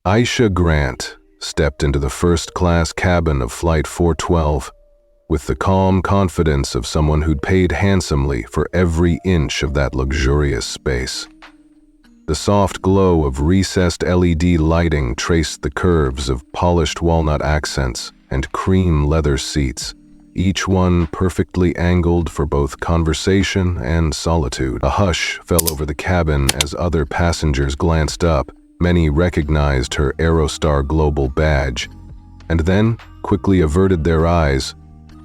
Aisha Grant stepped into the first-class cabin of Flight 412 with the calm confidence of someone who'd paid handsomely for every inch of that luxurious space. The soft glow of recessed LED lighting traced the curves of polished walnut accents and cream leather seats, each one perfectly angled for both conversation and solitude. A hush fell over the cabin as other passengers glanced up. Many recognized her Aerostar Global badge, and then quickly averted their eyes,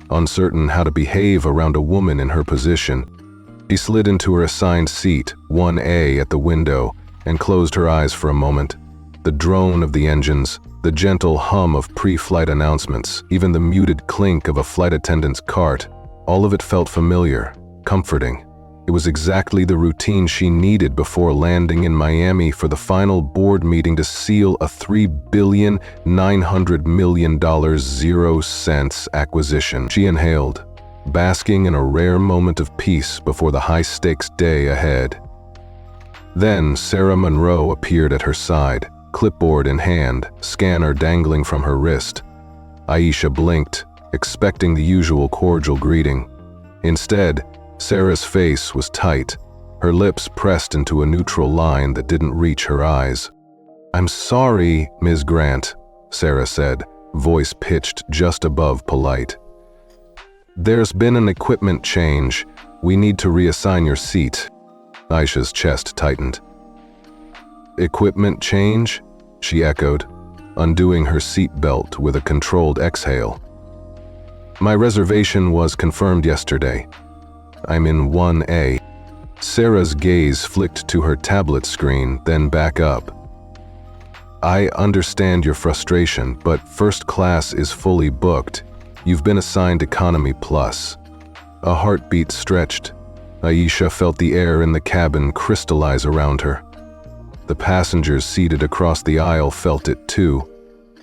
uncertain how to behave around a woman in her position. She slid into her assigned seat, 1A, at the window, and closed her eyes for a moment. The drone of the engines, the gentle hum of pre-flight announcements, even the muted clink of a flight attendant's cart, all of it felt familiar, comforting. It was exactly the routine she needed before landing in Miami for the final board meeting to seal a $3,900,000,000 acquisition. She inhaled, basking in a rare moment of peace before the high-stakes day ahead. Then Sarah Monroe appeared at her side, clipboard in hand, scanner dangling from her wrist. Aisha blinked, expecting the usual cordial greeting. Instead, Sarah's face was tight, her lips pressed into a neutral line that didn't reach her eyes. "I'm sorry, Ms. Grant," Sarah said, voice pitched just above polite. "There's been an equipment change. We need to reassign your seat." Aisha's chest tightened. "Equipment change?" she echoed, undoing her seat belt with a controlled exhale. "My reservation was confirmed yesterday. I'm in 1A. Sarah's gaze flicked to her tablet screen, then back up. "I understand your frustration, but first class is fully booked. You've been assigned Economy Plus." A heartbeat stretched. Aisha felt the air in the cabin crystallize around her. The passengers seated across the aisle felt it too,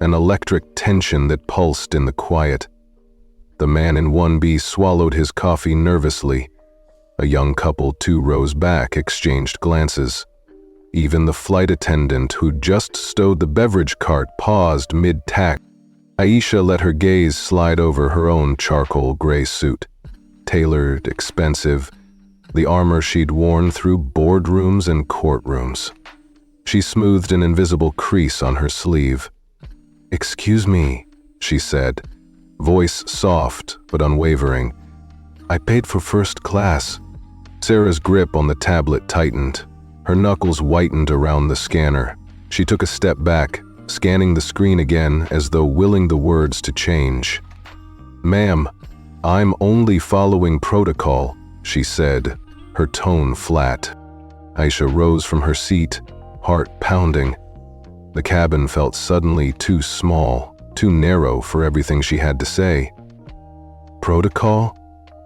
an electric tension that pulsed in the quiet. The man in 1B swallowed his coffee nervously. A young couple 2 rows back exchanged glances. Even the flight attendant who'd just stowed the beverage cart paused mid-tack. Aisha let her gaze slide over her own charcoal gray suit. Tailored, expensive, the armor she'd worn through boardrooms and courtrooms. She smoothed an invisible crease on her sleeve. "Excuse me," she said, voice soft but unwavering. "I paid for first class." Sarah's grip on the tablet tightened. Her knuckles whitened around the scanner. She took a step back, scanning the screen again as though willing the words to change. "Ma'am, I'm only following protocol," she said, her tone flat. Aisha rose from her seat, heart pounding. The cabin felt suddenly too small, too narrow for everything she had to say. "Protocol?"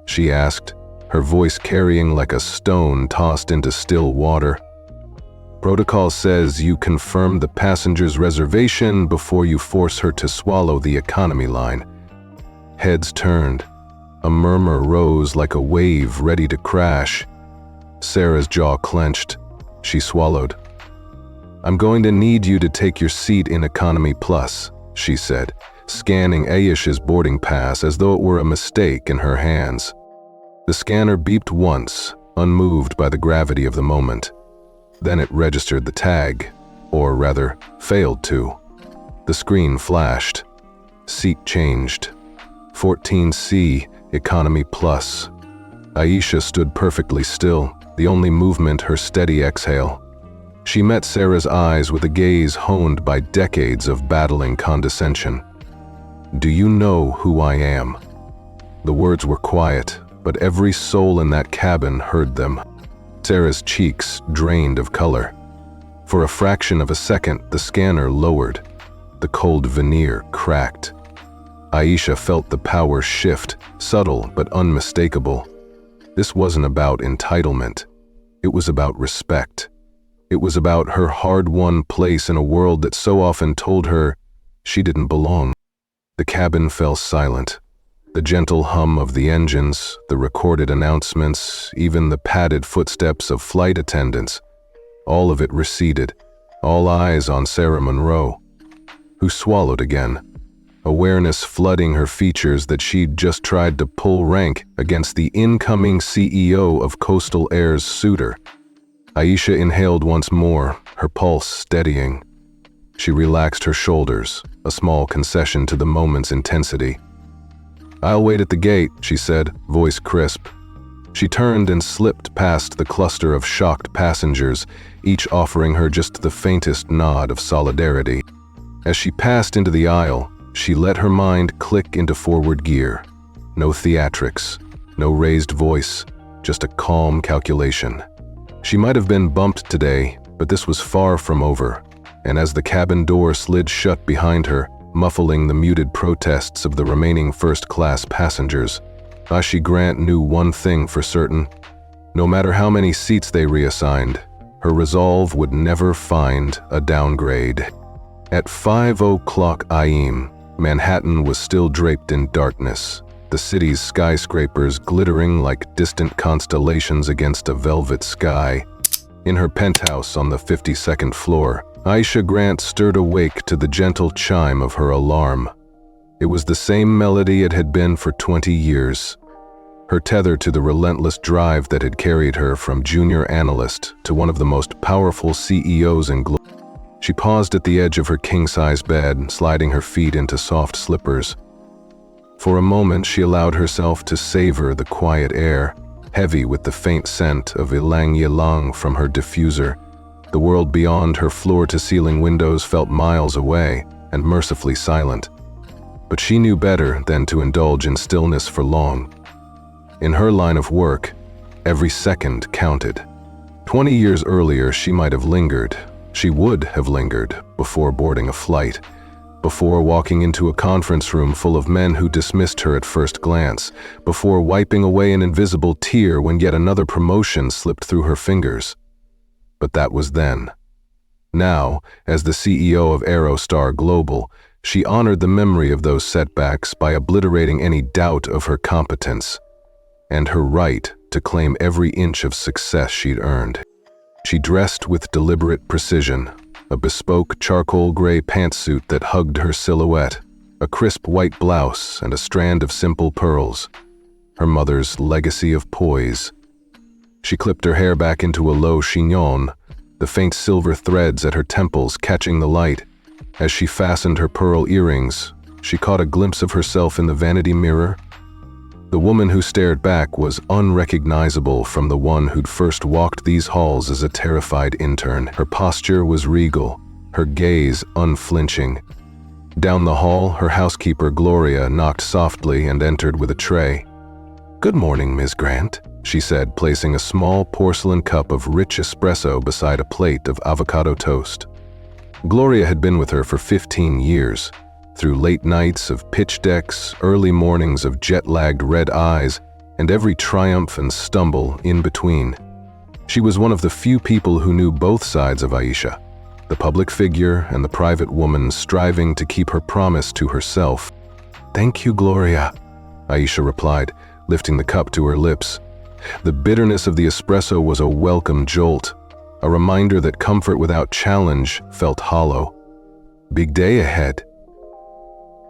she asked, her voice carrying like a stone tossed into still water. "Protocol says you confirm the passenger's reservation before you force her to swallow the economy line." Heads turned. A murmur rose like a wave ready to crash. Sarah's jaw clenched. She swallowed. "I'm going to need you to take your seat in Economy Plus," she said, scanning Aisha's boarding pass as though it were a mistake in her hands. The scanner beeped once, unmoved by the gravity of the moment. Then it registered the tag, or rather, failed to. The screen flashed. Seat changed. 14C, Economy Plus. Aisha stood perfectly still, the only movement her steady exhale. She met Sarah's eyes with a gaze honed by decades of battling condescension. "Do you know who I am?" The words were quiet, but every soul in that cabin heard them. Sarah's cheeks drained of color. For a fraction of a second, the scanner lowered. The cold veneer cracked. Aisha felt the power shift, subtle but unmistakable. This wasn't about entitlement. It was about respect. It was about her hard-won place in a world that so often told her she didn't belong. The cabin fell silent. The gentle hum of the engines, the recorded announcements, even the padded footsteps of flight attendants, all of it receded, all eyes on Sarah Monroe, who swallowed again, awareness flooding her features that she'd just tried to pull rank against the incoming CEO of Coastal Air's suitor. Aisha inhaled once more, her pulse steadying. She relaxed her shoulders, a small concession to the moment's intensity. "I'll wait at the gate," she said, voice crisp. She turned and slipped past the cluster of shocked passengers, each offering her just the faintest nod of solidarity. As she passed into the aisle, she let her mind click into forward gear. No theatrics, no raised voice, just a calm calculation. She might have been bumped today, but this was far from over, and as the cabin door slid shut behind her, muffling the muted protests of the remaining first-class passengers, Aisha Grant knew one thing for certain. No matter how many seats they reassigned, her resolve would never find a downgrade. At 5:00 a.m., Manhattan was still draped in darkness, the city's skyscrapers glittering like distant constellations against a velvet sky. In her penthouse on the 52nd floor, Aisha Grant stirred awake to the gentle chime of her alarm. It was the same melody it had been for 20 years, her tether to the relentless drive that had carried her from junior analyst to one of the most powerful CEOs in global. She paused at the edge of her king-size bed, sliding her feet into soft slippers. For a moment, she allowed herself to savor the quiet air, heavy with the faint scent of ylang-ylang from her diffuser. The world beyond her floor-to-ceiling windows felt miles away and mercifully silent. But she knew better than to indulge in stillness for long. In her line of work, every second counted. 20 years earlier, she might have lingered. She would have lingered before boarding a flight, before walking into a conference room full of men who dismissed her at first glance, before wiping away an invisible tear when yet another promotion slipped through her fingers. But that was then. Now, as the CEO of Aerostar Global, she honored the memory of those setbacks by obliterating any doubt of her competence and her right to claim every inch of success she'd earned. She dressed with deliberate precision, a bespoke charcoal gray pantsuit that hugged her silhouette, a crisp white blouse and a strand of simple pearls, her mother's legacy of poise. She clipped her hair back into a low chignon, the faint silver threads at her temples catching the light. As she fastened her pearl earrings, she caught a glimpse of herself in the vanity mirror. The woman who stared back was unrecognizable from the one who'd first walked these halls as a terrified intern. Her posture was regal, her gaze unflinching. Down the hall, her housekeeper Gloria knocked softly and entered with a tray. "Good morning, Ms. Grant," she said, placing a small porcelain cup of rich espresso beside a plate of avocado toast. Gloria had been with her for 15 years, through late nights of pitch decks, early mornings of jet-lagged red eyes, and every triumph and stumble in between. She was one of the few people who knew both sides of Aisha, the public figure and the private woman striving to keep her promise to herself. "Thank you, Gloria," Aisha replied, lifting the cup to her lips. The bitterness of the espresso was a welcome jolt, a reminder that comfort without challenge felt hollow. "Big day ahead."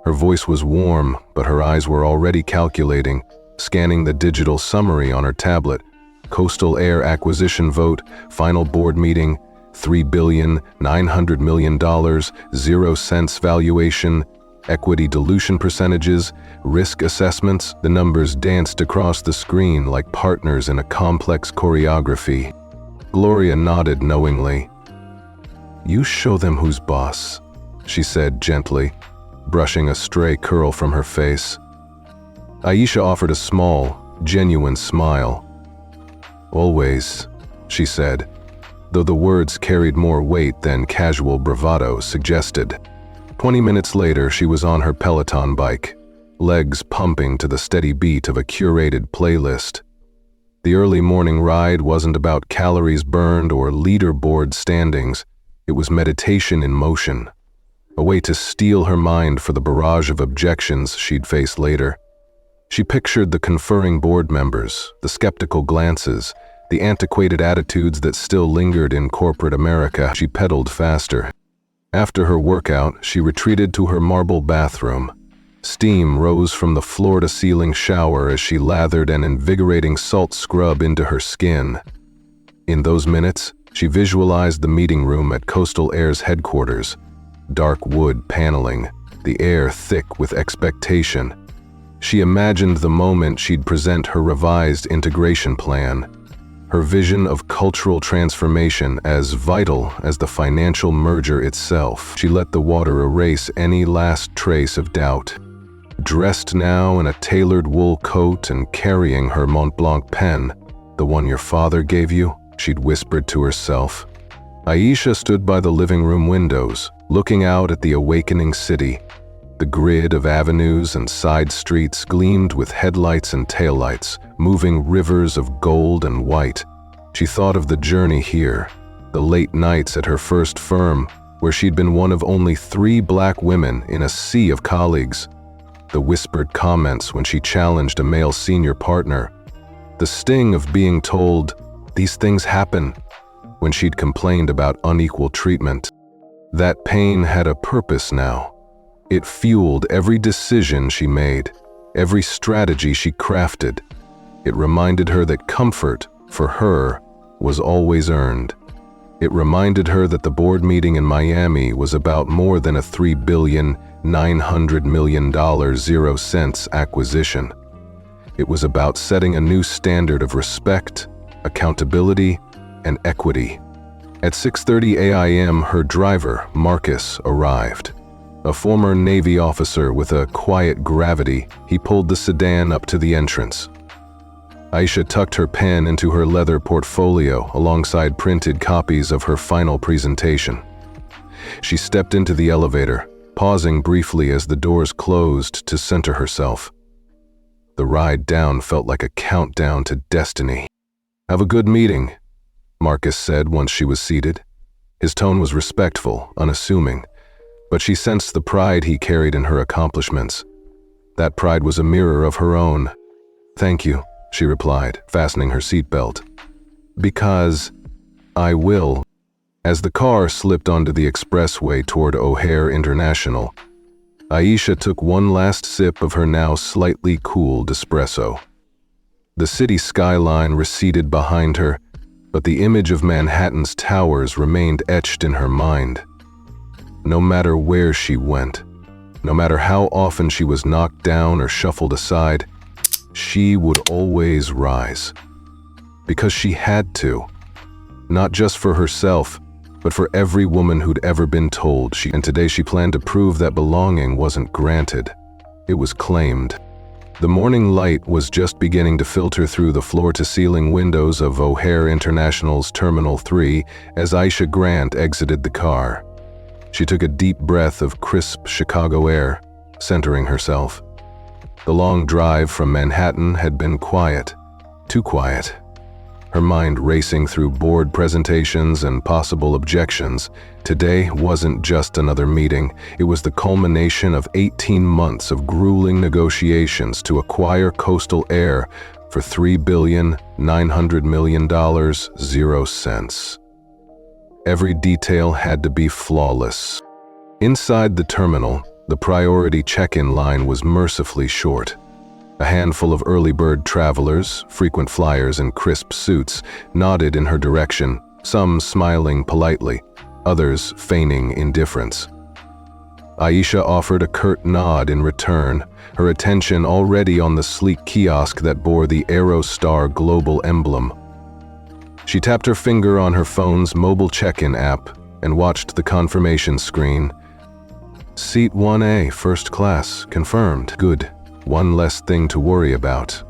Her voice was warm, but her eyes were already calculating, scanning the digital summary on her tablet. Coastal Air acquisition vote, final board meeting, $3,900,000,000, 0 cents valuation, equity dilution percentages, risk assessments. The numbers danced across the screen like partners in a complex choreography. Gloria nodded knowingly. "You show them who's boss," she said gently, brushing a stray curl from her face. Aisha offered a small, genuine smile. "Always," she said, though the words carried more weight than casual bravado suggested. 20 minutes later, she was on her Peloton bike, legs pumping to the steady beat of a curated playlist. The early morning ride wasn't about calories burned or leaderboard standings. It was meditation in motion, a way to steel her mind for the barrage of objections she'd face later. She pictured the conferring board members, the skeptical glances, the antiquated attitudes that still lingered in corporate America. She pedaled faster. After her workout, she retreated to her marble bathroom. Steam rose from the floor-to-ceiling shower as she lathered an invigorating salt scrub into her skin. In those minutes, she visualized the meeting room at Coastal Air's headquarters. Dark wood paneling, the air thick with expectation. She imagined the moment she'd present her revised integration plan, her vision of cultural transformation as vital as the financial merger itself. She let the water erase any last trace of doubt. Dressed now in a tailored wool coat and carrying her Mont Blanc pen, "The one your father gave you?" she'd whispered to herself. Aisha stood by the living room windows, looking out at the awakening city. The grid of avenues and side streets gleamed with headlights and taillights, moving rivers of gold and white. She thought of the journey here, the late nights at her first firm, where she'd been one of only 3 black women in a sea of colleagues. The whispered comments when she challenged a male senior partner. The sting of being told, "These things happen," when she'd complained about unequal treatment. That pain had a purpose now. It fueled every decision she made, every strategy she crafted. It reminded her that comfort, for her, was always earned. It reminded her that the board meeting in Miami was about more than a $3,900,000,000 0 cents acquisition. It was about setting a new standard of respect, accountability, and equity. At 6:30 a.m., her driver, Marcus, arrived. A former Navy officer with a quiet gravity, he pulled the sedan up to the entrance. Aisha tucked her pen into her leather portfolio alongside printed copies of her final presentation. She stepped into the elevator, pausing briefly as the doors closed to center herself. The ride down felt like a countdown to destiny. "Have a good meeting," Marcus said once she was seated. His tone was respectful, unassuming, but she sensed the pride he carried in her accomplishments. That pride was a mirror of her own. "Thank you," she replied, fastening her seatbelt. "Because I will." As the car slipped onto the expressway toward O'Hare International, Aisha took one last sip of her now slightly cooled espresso. The city skyline receded behind her, but the image of Manhattan's towers remained etched in her mind. No matter where she went, no matter how often she was knocked down or shuffled aside, she would always rise. Because she had to. Not just for herself, but for every woman who'd ever been told she. And today she planned to prove that belonging wasn't granted. It was claimed. The morning light was just beginning to filter through the floor-to-ceiling windows of O'Hare International's Terminal 3 as Aisha Grant exited the car. She took a deep breath of crisp Chicago air, centering herself. The long drive from Manhattan had been quiet, too quiet. Her mind racing through board presentations and possible objections. Today wasn't just another meeting, it was the culmination of 18 months of grueling negotiations to acquire Coastal Air for $3,900,000,000 0 cents. Every detail had to be flawless. Inside the terminal, the priority check-in line was mercifully short. A handful of early bird travelers, frequent flyers in crisp suits, nodded in her direction, some smiling politely, others feigning indifference. Aisha offered a curt nod in return, her attention already on the sleek kiosk that bore the Aerostar Global emblem. She tapped her finger on her phone's mobile check-in app and watched the confirmation screen. "Seat 1A, first class, confirmed. Good. One less thing to worry about."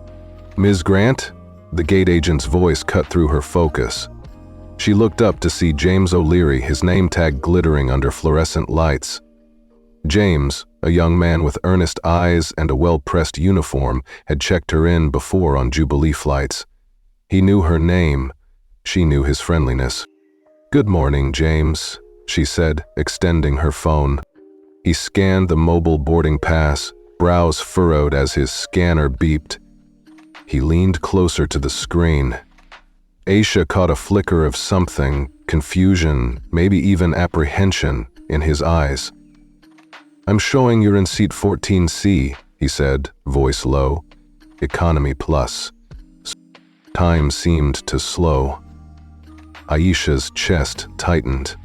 "Ms. Grant?" The gate agent's voice cut through her focus. She looked up to see James O'Leary, his name tag glittering under fluorescent lights. James, a young man with earnest eyes and a well-pressed uniform, had checked her in before on Jubilee flights. He knew her name. She knew his friendliness. "Good morning, James," she said, extending her phone. He scanned the mobile boarding pass, brows furrowed as his scanner beeped. He leaned closer to the screen. Aisha caught a flicker of something, confusion, maybe even apprehension, in his eyes. "I'm showing you're in seat 14C, he said, voice low. Economy plus. Time seemed to slow. Aisha's chest tightened.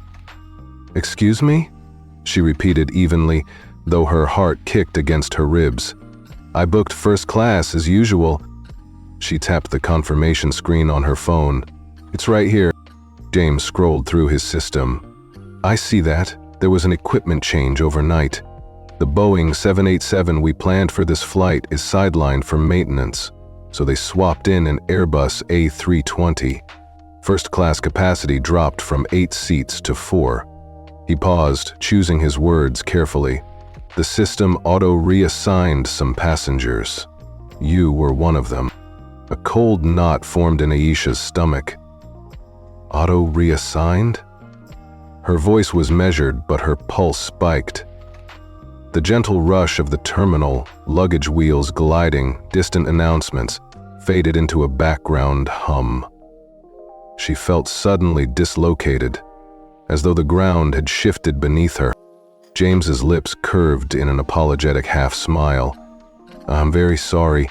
"Excuse me?" she repeated evenly, though her heart kicked against her ribs. "I booked first class as usual." She tapped the confirmation screen on her phone. "It's right here." James scrolled through his system. "I see that. There was an equipment change overnight. The Boeing 787 we planned for this flight is sidelined for maintenance, so they swapped in an Airbus A320. First class capacity dropped from 8 seats to 4. He paused, choosing his words carefully. The system auto-reassigned some passengers. You were one of them. A cold knot formed in Aisha's stomach. Auto-reassigned? Her voice was measured, but her pulse spiked. The gentle rush of the terminal, luggage wheels gliding, distant announcements, faded into a background hum. She felt suddenly dislocated, as though the ground had shifted beneath her. James's lips curved in an apologetic half-smile. "I'm very sorry.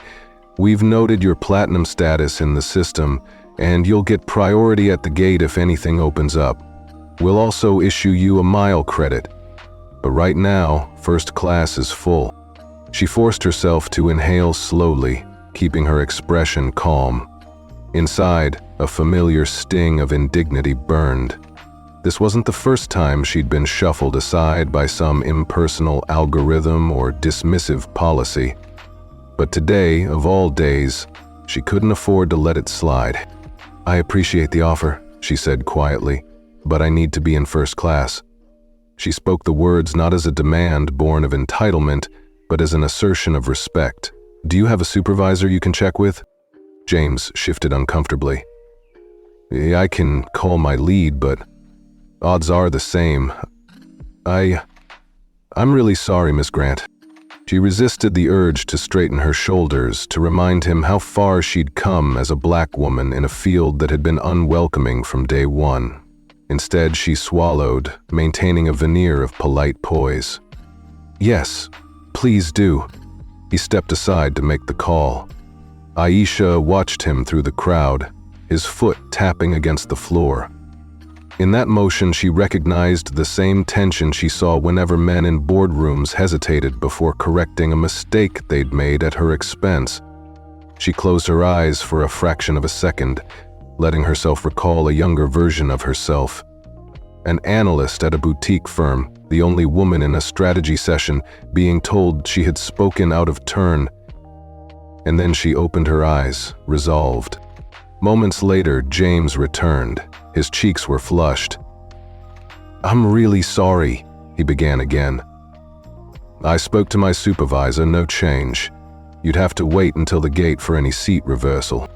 We've noted your platinum status in the system, and you'll get priority at the gate if anything opens up. We'll also issue you a mile credit. But right now, first class is full." She forced herself to inhale slowly, keeping her expression calm. Inside, a familiar sting of indignity burned. This wasn't the first time she'd been shuffled aside by some impersonal algorithm or dismissive policy. But today, of all days, she couldn't afford to let it slide. "I appreciate the offer," she said quietly, "but I need to be in first class." She spoke the words not as a demand born of entitlement, but as an assertion of respect. "Do you have a supervisor you can check with?" James shifted uncomfortably. "I can call my lead, but odds are the same. I'm really sorry, Miss Grant." She resisted the urge to straighten her shoulders, to remind him how far she'd come as a black woman in a field that had been unwelcoming from day one. Instead, she swallowed, maintaining a veneer of polite poise. "Yes, please do." He stepped aside to make the call. Aisha watched him through the crowd, his foot tapping against the floor. In that motion, she recognized the same tension she saw whenever men in boardrooms hesitated before correcting a mistake they'd made at her expense. She closed her eyes for a fraction of a second, letting herself recall a younger version of herself. An analyst at a boutique firm, the only woman in a strategy session, being told she had spoken out of turn. And then she opened her eyes, resolved. Moments later, James returned. His cheeks were flushed. "I'm really sorry," he began again. "I spoke to my supervisor, no change. You'd have to wait until the gate for any seat reversal."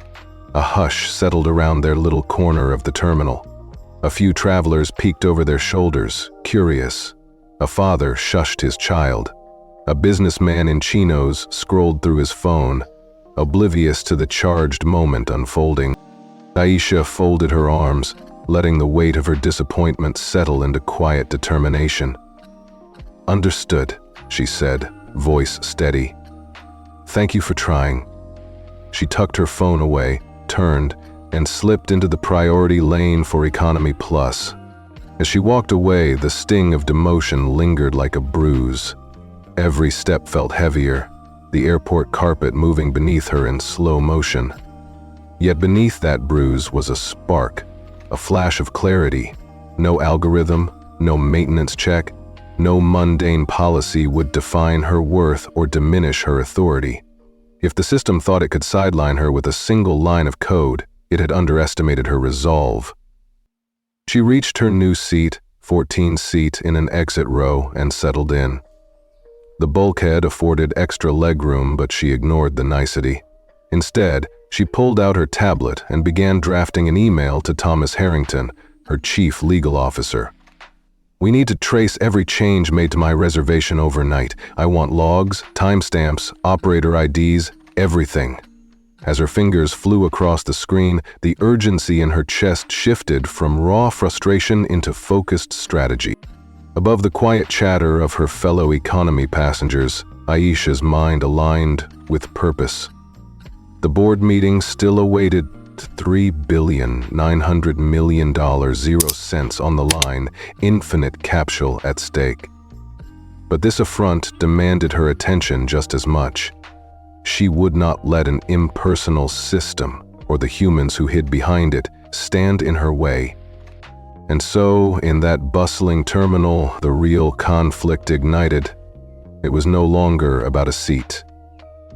A hush settled around their little corner of the terminal. A few travelers peeked over their shoulders, curious. A father shushed his child. A businessman in chinos scrolled through his phone, oblivious to the charged moment unfolding. Aisha folded her arms, letting the weight of her disappointment settle into quiet determination. "Understood," she said, voice steady. "Thank you for trying." She tucked her phone away, turned, and slipped into the priority lane for Economy Plus. As she walked away, the sting of demotion lingered like a bruise. Every step felt heavier, the airport carpet moving beneath her in slow motion. Yet beneath that bruise was a spark, a flash of clarity. No algorithm, no maintenance check, no mundane policy would define her worth or diminish her authority. If the system thought it could sideline her with a single line of code, it had underestimated her resolve. She reached her new seat, 14 seat in an exit row, and settled in. The bulkhead afforded extra legroom, but she ignored the nicety. Instead, she pulled out her tablet and began drafting an email to Thomas Harrington, her chief legal officer. "We need to trace every change made to my reservation overnight. I want logs, timestamps, operator IDs, everything." As her fingers flew across the screen, the urgency in her chest shifted from raw frustration into focused strategy. Above the quiet chatter of her fellow economy passengers, Aisha's mind aligned with purpose. The board meeting still awaited $3,900,000,000, 0 cents on the line, infinite capital at stake. But this affront demanded her attention just as much. She would not let an impersonal system, or the humans who hid behind it, stand in her way. And so, in that bustling terminal, the real conflict ignited. It was no longer about a seat.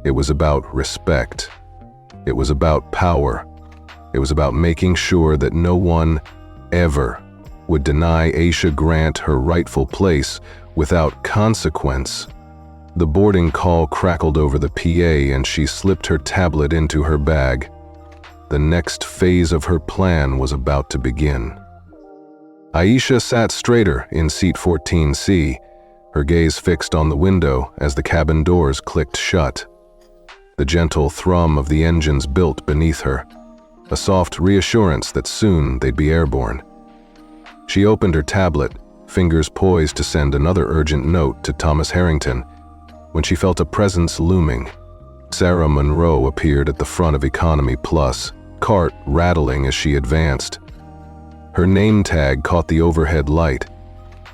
It was about respect. It was about power. It was about making sure that no one, ever, would deny Aisha Grant her rightful place without consequence. The boarding call crackled over the PA and she slipped her tablet into her bag. The next phase of her plan was about to begin. Aisha sat straighter in seat 14C, her gaze fixed on the window as the cabin doors clicked shut. The gentle thrum of the engines built beneath her, a soft reassurance that soon they'd be airborne. She opened her tablet, fingers poised to send another urgent note to Thomas Harrington, when she felt a presence looming. Sarah Monroe appeared at the front of Economy Plus, cart rattling as she advanced. Her name tag caught the overhead light.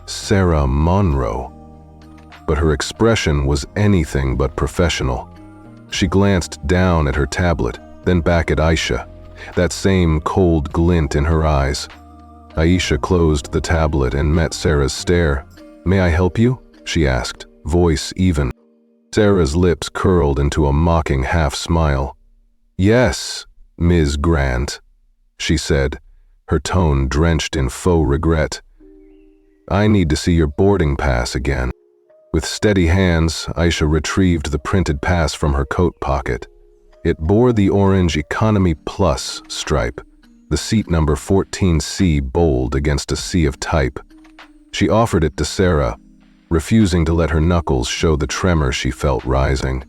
Sarah Monroe. But her expression was anything but professional. She glanced down at her tablet, then back at Aisha, that same cold glint in her eyes. Aisha closed the tablet and met Sarah's stare. "May I help you?" she asked, voice even. Sarah's lips curled into a mocking half-smile. "Yes, Ms. Grant," she said, her tone drenched in faux regret. "I need to see your boarding pass again." With steady hands, Aisha retrieved the printed pass from her coat pocket. It bore the orange Economy Plus stripe, the seat number 14C bold against a sea of type. She offered it to Sarah, refusing to let her knuckles show the tremor she felt rising.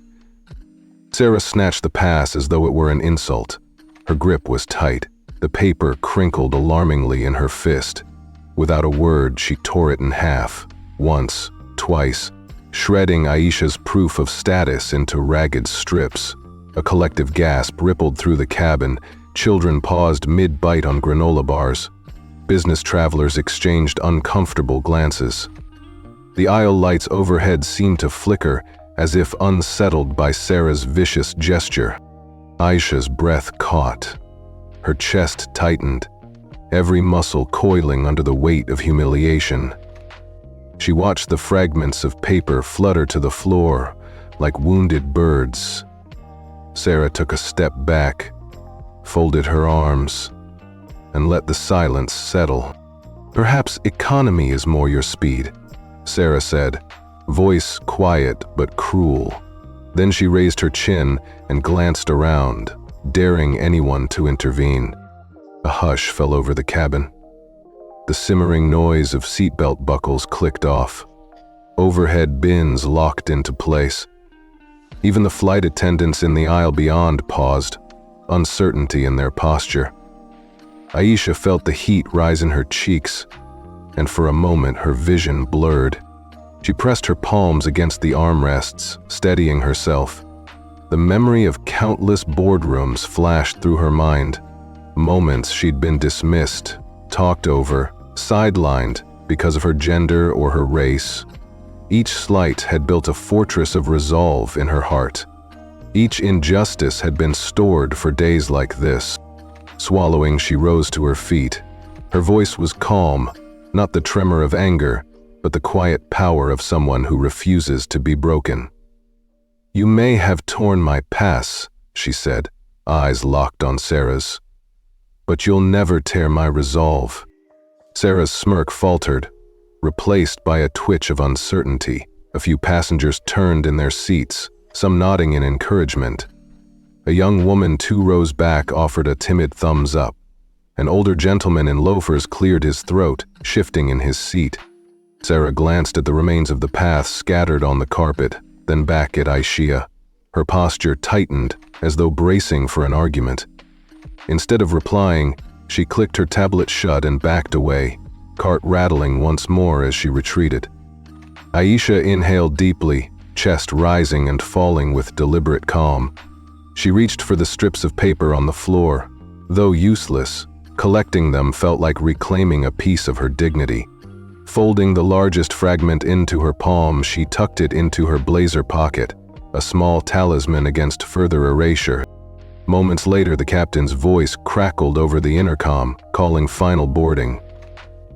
Sarah snatched the pass as though it were an insult. Her grip was tight. The paper crinkled alarmingly in her fist. Without a word, she tore it in half, once, twice, shredding Aisha's proof of status into ragged strips. A collective gasp rippled through the cabin. Children paused mid-bite on granola bars. Business travelers exchanged uncomfortable glances. The aisle lights overhead seemed to flicker, as if unsettled by Sarah's vicious gesture. Aisha's breath caught. Her chest tightened, every muscle coiling under the weight of humiliation. She watched the fragments of paper flutter to the floor like wounded birds. Sarah took a step back, folded her arms, and let the silence settle. "Perhaps economy is more your speed," Sarah said, voice quiet but cruel. Then she raised her chin and glanced around, daring anyone to intervene. A hush fell over the cabin. The simmering noise of seatbelt buckles clicked off. Overhead bins locked into place. Even the flight attendants in the aisle beyond paused, uncertainty in their posture. Aisha felt the heat rise in her cheeks, and for a moment her vision blurred. She pressed her palms against the armrests, steadying herself. The memory of countless boardrooms flashed through her mind. Moments she'd been dismissed, talked over, sidelined because of her gender or her race. Each slight had built a fortress of resolve in her heart. Each injustice had been stored for days like this. Swallowing, she rose to her feet. Her voice was calm, not the tremor of anger, but the quiet power of someone who refuses to be broken. "You may have torn my pass," she said, eyes locked on Sarah's, "but you'll never tear my resolve." Sarah's smirk faltered, replaced by a twitch of uncertainty. A few passengers turned in their seats, some nodding in encouragement. A young woman 2 rows back offered a timid thumbs up. An older gentleman in loafers cleared his throat, shifting in his seat. Sarah glanced at the remains of the path scattered on the carpet, then back at Aisha. Her posture tightened, as though bracing for an argument. Instead of replying, she clicked her tablet shut and backed away, cart rattling once more as she retreated. Aisha inhaled deeply, chest rising and falling with deliberate calm. She reached for the strips of paper on the floor. Though useless, collecting them felt like reclaiming a piece of her dignity. Folding the largest fragment into her palm, she tucked it into her blazer pocket, a small talisman against further erasure. Moments later, the captain's voice crackled over the intercom, calling final boarding.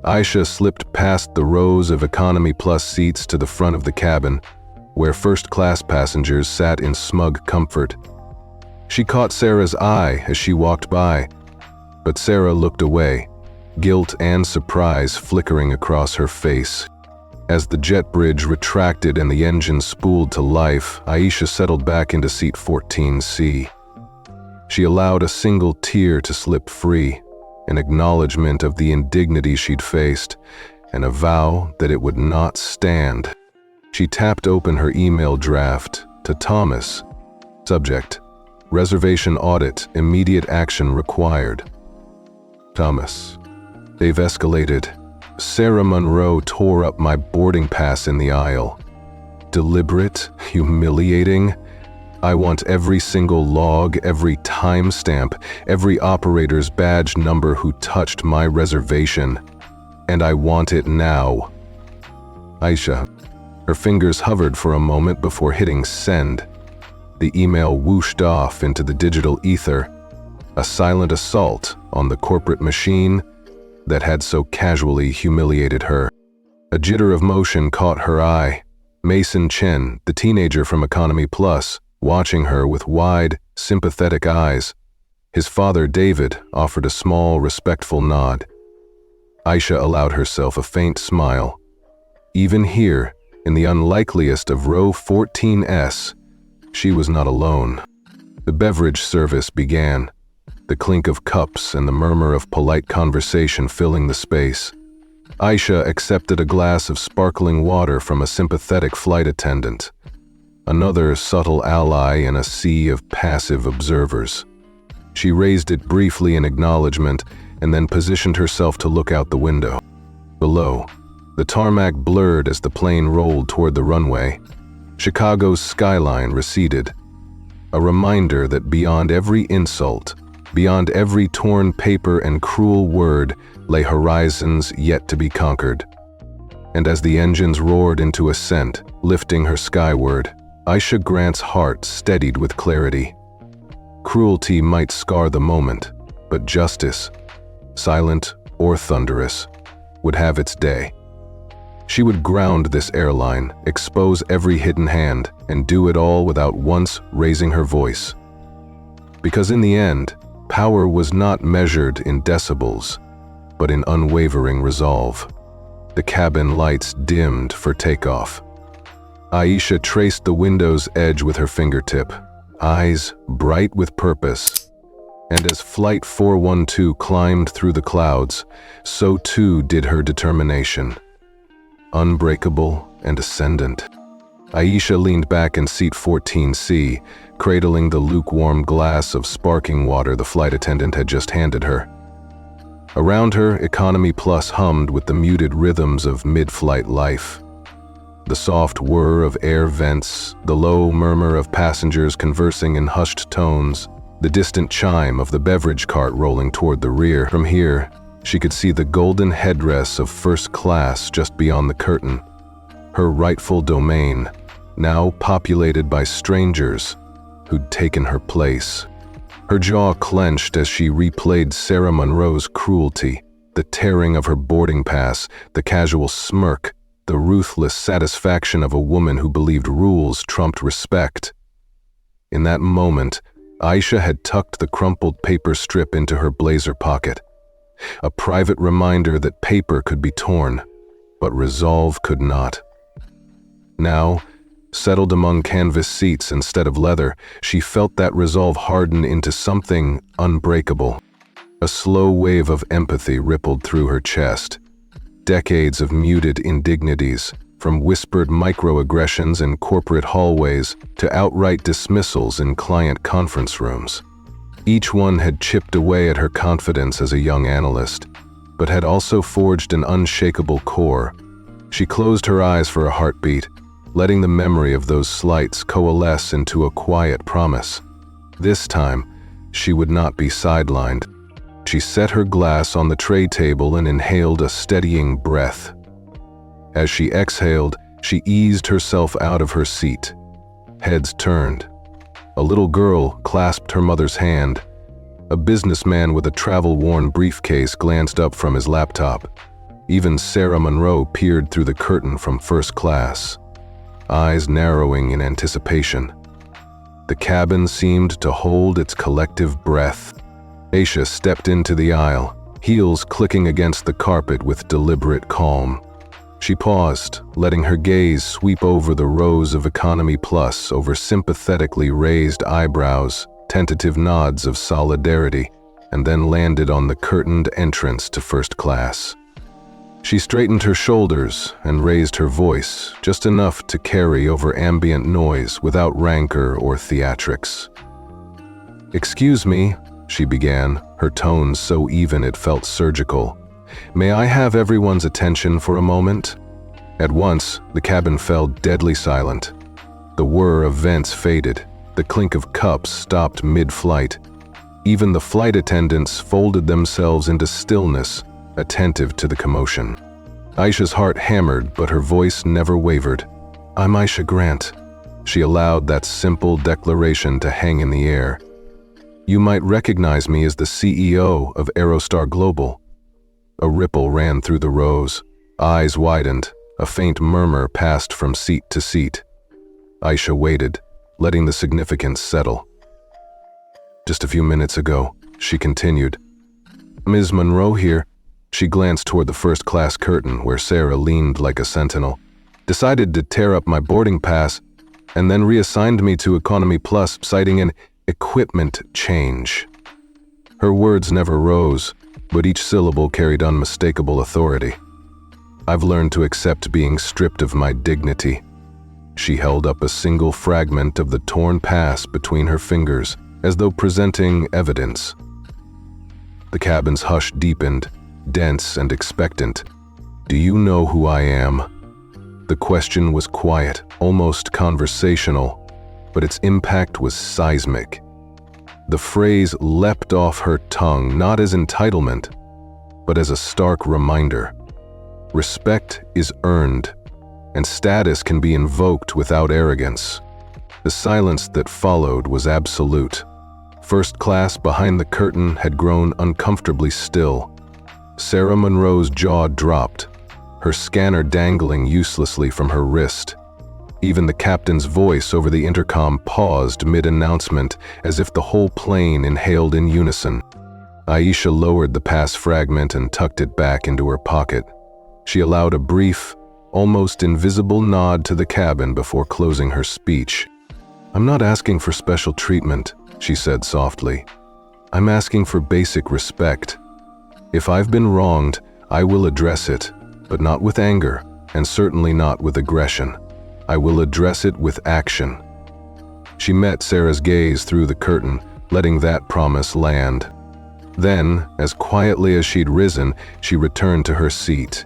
Aisha slipped past the rows of economy plus seats to the front of the cabin, where first-class passengers sat in smug comfort. She caught Sarah's eye as she walked by, but Sarah looked away, guilt and surprise flickering across her face. As the jet bridge retracted and the engine spooled to life, Aisha settled back into seat 14C. She allowed a single tear to slip free, an acknowledgement of the indignity she'd faced, and a vow that it would not stand. She tapped open her email draft to Thomas. Subject: Reservation audit, immediate action required. Thomas: They've escalated. Sarah Monroe tore up my boarding pass in the aisle. Deliberate, humiliating. I want every single log, every timestamp, every operator's badge number who touched my reservation. And I want it now. Aisha. Her fingers hovered for a moment before hitting send. The email whooshed off into the digital ether, a silent assault on the corporate machine that had so casually humiliated her. A jitter of motion caught her eye. Mason Chen, the teenager from Economy Plus, watching her with wide, sympathetic eyes. His father, David, offered a small, respectful nod. Aisha allowed herself a faint smile. Even here, in the unlikeliest of row 14S, she was not alone. The beverage service began, the clink of cups and the murmur of polite conversation filling the space. Aisha accepted a glass of sparkling water from a sympathetic flight attendant, another subtle ally in a sea of passive observers. She raised it briefly in acknowledgement and then positioned herself to look out the window. Below, the tarmac blurred as the plane rolled toward the runway. Chicago's skyline receded, a reminder that beyond every insult, beyond every torn paper and cruel word, lay horizons yet to be conquered. And as the engines roared into ascent, lifting her skyward, Aisha Grant's heart steadied with clarity. Cruelty might scar the moment, but justice, silent or thunderous, would have its day. She would ground this airline, expose every hidden hand, and do it all without once raising her voice. Because in the end, power was not measured in decibels, but in unwavering resolve. The cabin lights dimmed for takeoff. Aisha traced the window's edge with her fingertip, eyes bright with purpose. And as Flight 412 climbed through the clouds, so too did her determination. Unbreakable and ascendant. Aisha leaned back in seat 14C, cradling the lukewarm glass of sparkling water the flight attendant had just handed her. Around her, Economy Plus hummed with the muted rhythms of mid-flight life. The soft whir of air vents, the low murmur of passengers conversing in hushed tones, the distant chime of the beverage cart rolling toward the rear. From here, she could see the golden headdress of first class just beyond the curtain, her rightful domain, now populated by strangers who'd taken her place. Her jaw clenched as she replayed Sarah Monroe's cruelty, the tearing of her boarding pass, the casual smirk, the ruthless satisfaction of a woman who believed rules trumped respect. In that moment, Aisha had tucked the crumpled paper strip into her blazer pocket, a private reminder that paper could be torn, but resolve could not. Now, settled among canvas seats instead of leather, she felt that resolve harden into something unbreakable. A slow wave of empathy rippled through her chest. Decades of muted indignities, from whispered microaggressions in corporate hallways to outright dismissals in client conference rooms. Each one had chipped away at her confidence as a young analyst, but had also forged an unshakable core. She closed her eyes for a heartbeat, letting the memory of those slights coalesce into a quiet promise. This time, she would not be sidelined. She set her glass on the tray table and inhaled a steadying breath. As she exhaled, she eased herself out of her seat. Heads turned. A little girl clasped her mother's hand. A businessman with a travel-worn briefcase glanced up from his laptop. Even Sarah Monroe peered through the curtain from first class, eyes narrowing in anticipation. The cabin seemed to hold its collective breath. Aisha stepped into the aisle, heels clicking against the carpet with deliberate calm. She paused, letting her gaze sweep over the rows of Economy Plus, over sympathetically raised eyebrows, tentative nods of solidarity, and then landed on the curtained entrance to first class. She straightened her shoulders and raised her voice, just enough to carry over ambient noise without rancor or theatrics. "Excuse me," she began, her tone so even it felt surgical. "May I have everyone's attention for a moment?" At once, the cabin fell deadly silent. The whir of vents faded. The clink of cups stopped mid-flight. Even the flight attendants folded themselves into stillness, attentive to the commotion. Aisha's heart hammered, but her voice never wavered. "I'm Aisha Grant." She allowed that simple declaration to hang in the air. "You might recognize me as the CEO of Aerostar Global." A ripple ran through the rows. Eyes widened. A faint murmur passed from seat to seat. Aisha waited, letting the significance settle. "Just a few minutes ago," she continued. "Ms. Monroe here." She glanced toward the first-class curtain where Sarah leaned like a sentinel. "Decided to tear up my boarding pass and then reassigned me to Economy Plus, citing an equipment change." Her words never rose, but each syllable carried unmistakable authority. "I've learned to accept being stripped of my dignity." She held up a single fragment of the torn pass between her fingers, as though presenting evidence. The cabin's hush deepened, dense and expectant. "Do you know who I am?" The question was quiet, almost conversational, but its impact was seismic. The phrase leapt off her tongue, not as entitlement, but as a stark reminder. Respect is earned, and status can be invoked without arrogance. The silence that followed was absolute. First class behind the curtain had grown uncomfortably still. Sarah Monroe's jaw dropped, her scanner dangling uselessly from her wrist. Even the captain's voice over the intercom paused mid-announcement, as if the whole plane inhaled in unison. Aisha lowered the pass fragment and tucked it back into her pocket. She allowed a brief, almost invisible nod to the cabin before closing her speech. "I'm not asking for special treatment," she said softly. "I'm asking for basic respect. If I've been wronged, I will address it, but not with anger, and certainly not with aggression. I will address it with action." She met Sarah's gaze through the curtain, letting that promise land. Then, as quietly as she'd risen, she returned to her seat.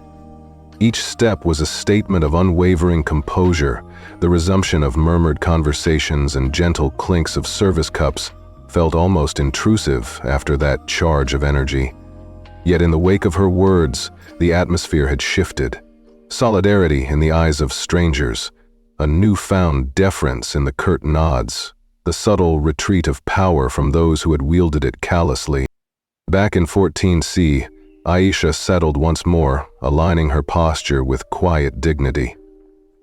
Each step was a statement of unwavering composure. The resumption of murmured conversations and gentle clinks of service cups felt almost intrusive after that charge of energy. Yet in the wake of her words, the atmosphere had shifted. Solidarity in the eyes of strangers, a newfound deference in the curt nods, the subtle retreat of power from those who had wielded it callously. Back in 14C, Aisha settled once more, aligning her posture with quiet dignity.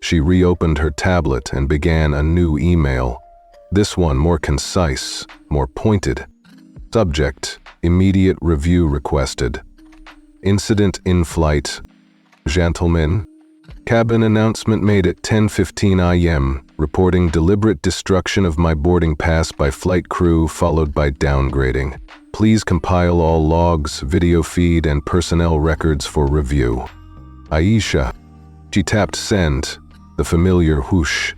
She reopened her tablet and began a new email, this one more concise, more pointed. Subject: immediate review requested. Incident in flight. Gentlemen. Cabin announcement made at 10:15 a.m., reporting deliberate destruction of my boarding pass by flight crew followed by downgrading. Please compile all logs, video feed, and personnel records for review. Aisha. She tapped send, the familiar whoosh,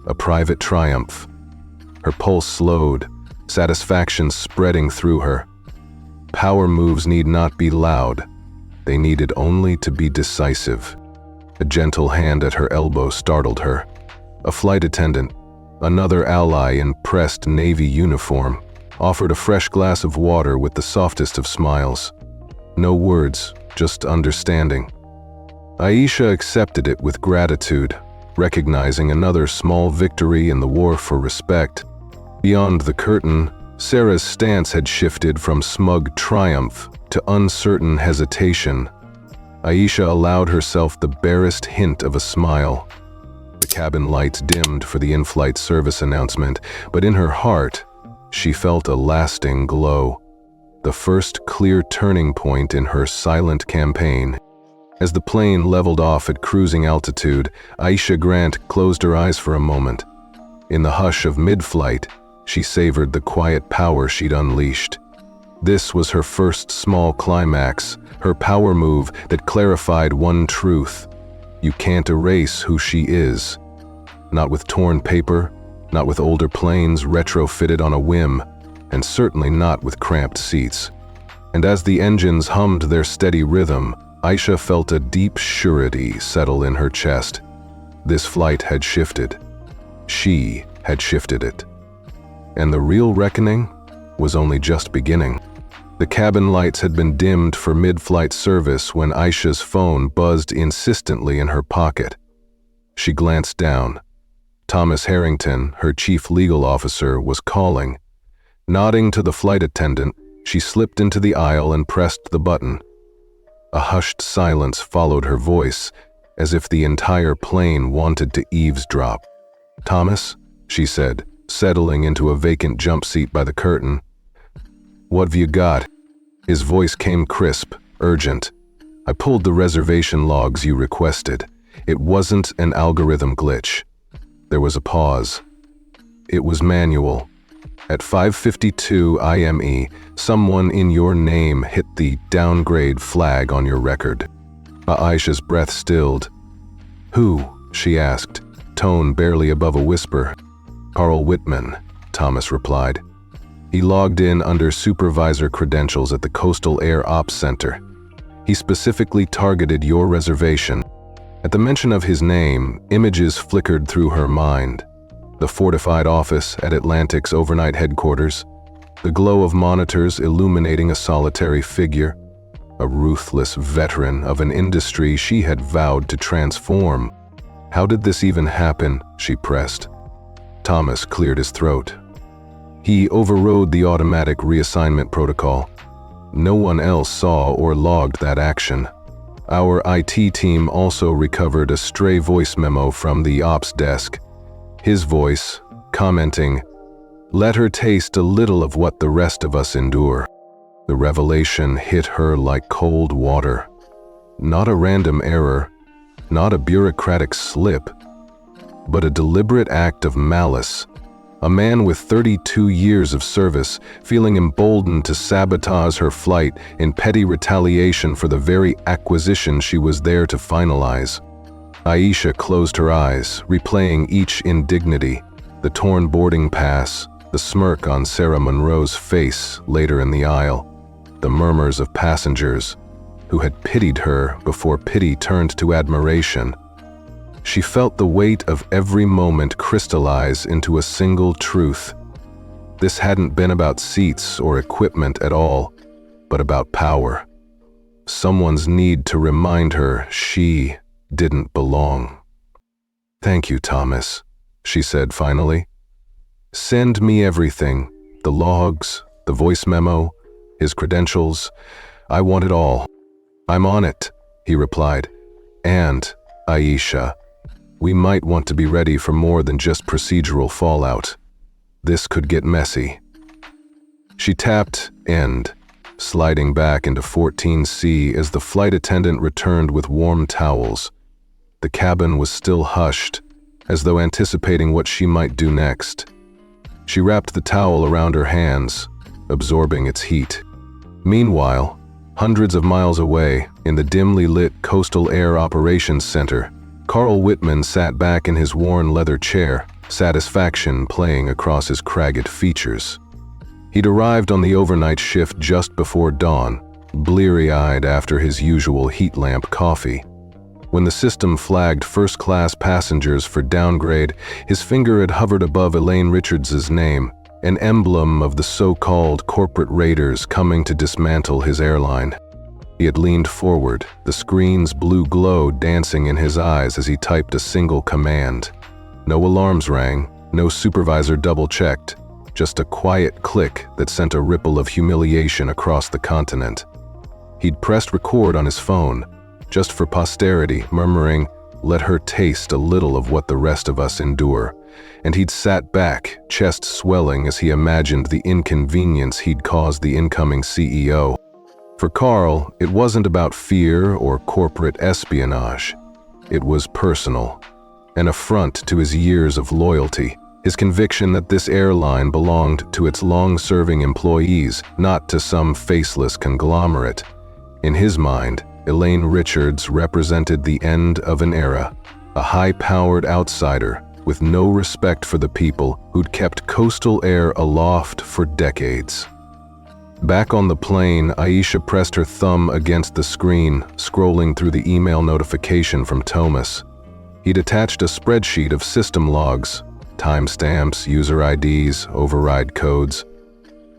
a private triumph. Her pulse slowed, satisfaction spreading through her. Power moves need not be loud. They needed only to be decisive. A gentle hand at her elbow startled her. A flight attendant, another ally in pressed navy uniform, offered a fresh glass of water with the softest of smiles. No words, just understanding. Aisha accepted it with gratitude, recognizing another small victory in the war for respect. Beyond the curtain, Sarah's stance had shifted from smug triumph to uncertain hesitation. Aisha allowed herself the barest hint of a smile. The cabin lights dimmed for the in-flight service announcement, but in her heart, she felt a lasting glow. The first clear turning point in her silent campaign. As the plane leveled off at cruising altitude, Aisha Grant closed her eyes for a moment. In the hush of mid-flight, she savored the quiet power she'd unleashed. This was her first small climax, her power move that clarified one truth. You can't erase who she is. Not with torn paper, not with older planes retrofitted on a whim, and certainly not with cramped seats. And as the engines hummed their steady rhythm, Aisha felt a deep surety settle in her chest. This flight had shifted. She had shifted it. And the real reckoning was only just beginning. The cabin lights had been dimmed for mid-flight service when Aisha's phone buzzed insistently in her pocket. She glanced down. Thomas Harrington, her chief legal officer, was calling. Nodding to the flight attendant, she slipped into the aisle and pressed the button. A hushed silence followed her voice, as if the entire plane wanted to eavesdrop. "Thomas," she said, settling into a vacant jump seat by the curtain. "What've you got?" His voice came crisp, urgent. "I pulled the reservation logs you requested. It wasn't an algorithm glitch." There was a pause. It was manual. At 5:52 IME, someone in your name hit the downgrade flag on your record. Aisha's breath stilled. "Who?" she asked, tone barely above a whisper. "Carl Wittmann," Thomas replied. "He logged in under supervisor credentials at the Coastal Air Ops Center. He specifically targeted your reservation." At the mention of his name, images flickered through her mind. The fortified office at Atlantic's overnight headquarters, the glow of monitors illuminating a solitary figure, a ruthless veteran of an industry she had vowed to transform. How did this even happen? She pressed. Thomas cleared his throat. He overrode the automatic reassignment protocol. No one else saw or logged that action. Our IT team also recovered a stray voice memo from the ops desk. His voice, commenting, "Let her taste a little of what the rest of us endure." The revelation hit her like cold water. Not a random error, not a bureaucratic slip, but a deliberate act of malice. A man with 32 years of service, feeling emboldened to sabotage her flight in petty retaliation for the very acquisition she was there to finalize. Aisha closed her eyes, replaying each indignity, the torn boarding pass, the smirk on Sarah Monroe's face later in the aisle, the murmurs of passengers who had pitied her before pity turned to admiration. She felt the weight of every moment crystallize into a single truth. This hadn't been about seats or equipment at all, but about power. Someone's need to remind her she didn't belong. "Thank you, Thomas," she said finally. "Send me everything, the logs, the voice memo, his credentials. I want it all." "I'm on it," he replied. "And, Aisha, we might want to be ready for more than just procedural fallout. This could get messy." She tapped end, sliding back into 14C as the flight attendant returned with warm towels. The cabin was still hushed, as though anticipating what she might do next. She wrapped the towel around her hands, absorbing its heat. Meanwhile, hundreds of miles away, in the dimly lit Coastal Air Operations Center, Carl Wittmann sat back in his worn leather chair, satisfaction playing across his cragged features. He'd arrived on the overnight shift just before dawn, bleary-eyed after his usual heat lamp coffee. When the system flagged first-class passengers for downgrade, his finger had hovered above Elaine Richards's name, an emblem of the so-called corporate raiders coming to dismantle his airline. He had leaned forward, the screen's blue glow dancing in his eyes as he typed a single command. No alarms rang, no supervisor double-checked, just a quiet click that sent a ripple of humiliation across the continent. He'd pressed record on his phone, just for posterity, murmuring, "Let her taste a little of what the rest of us endure," and he'd sat back, chest swelling as he imagined the inconvenience he'd caused the incoming CEO. For Carl, it wasn't about fear or corporate espionage. It was personal, an affront to his years of loyalty, his conviction that this airline belonged to its long-serving employees, not to some faceless conglomerate. In his mind, Elaine Richards represented the end of an era, a high-powered outsider with no respect for the people who'd kept Coastal Air aloft for decades. Back on the plane, Aisha pressed her thumb against the screen, scrolling through the email notification from Thomas. He'd attached a spreadsheet of system logs, timestamps, user IDs, override codes.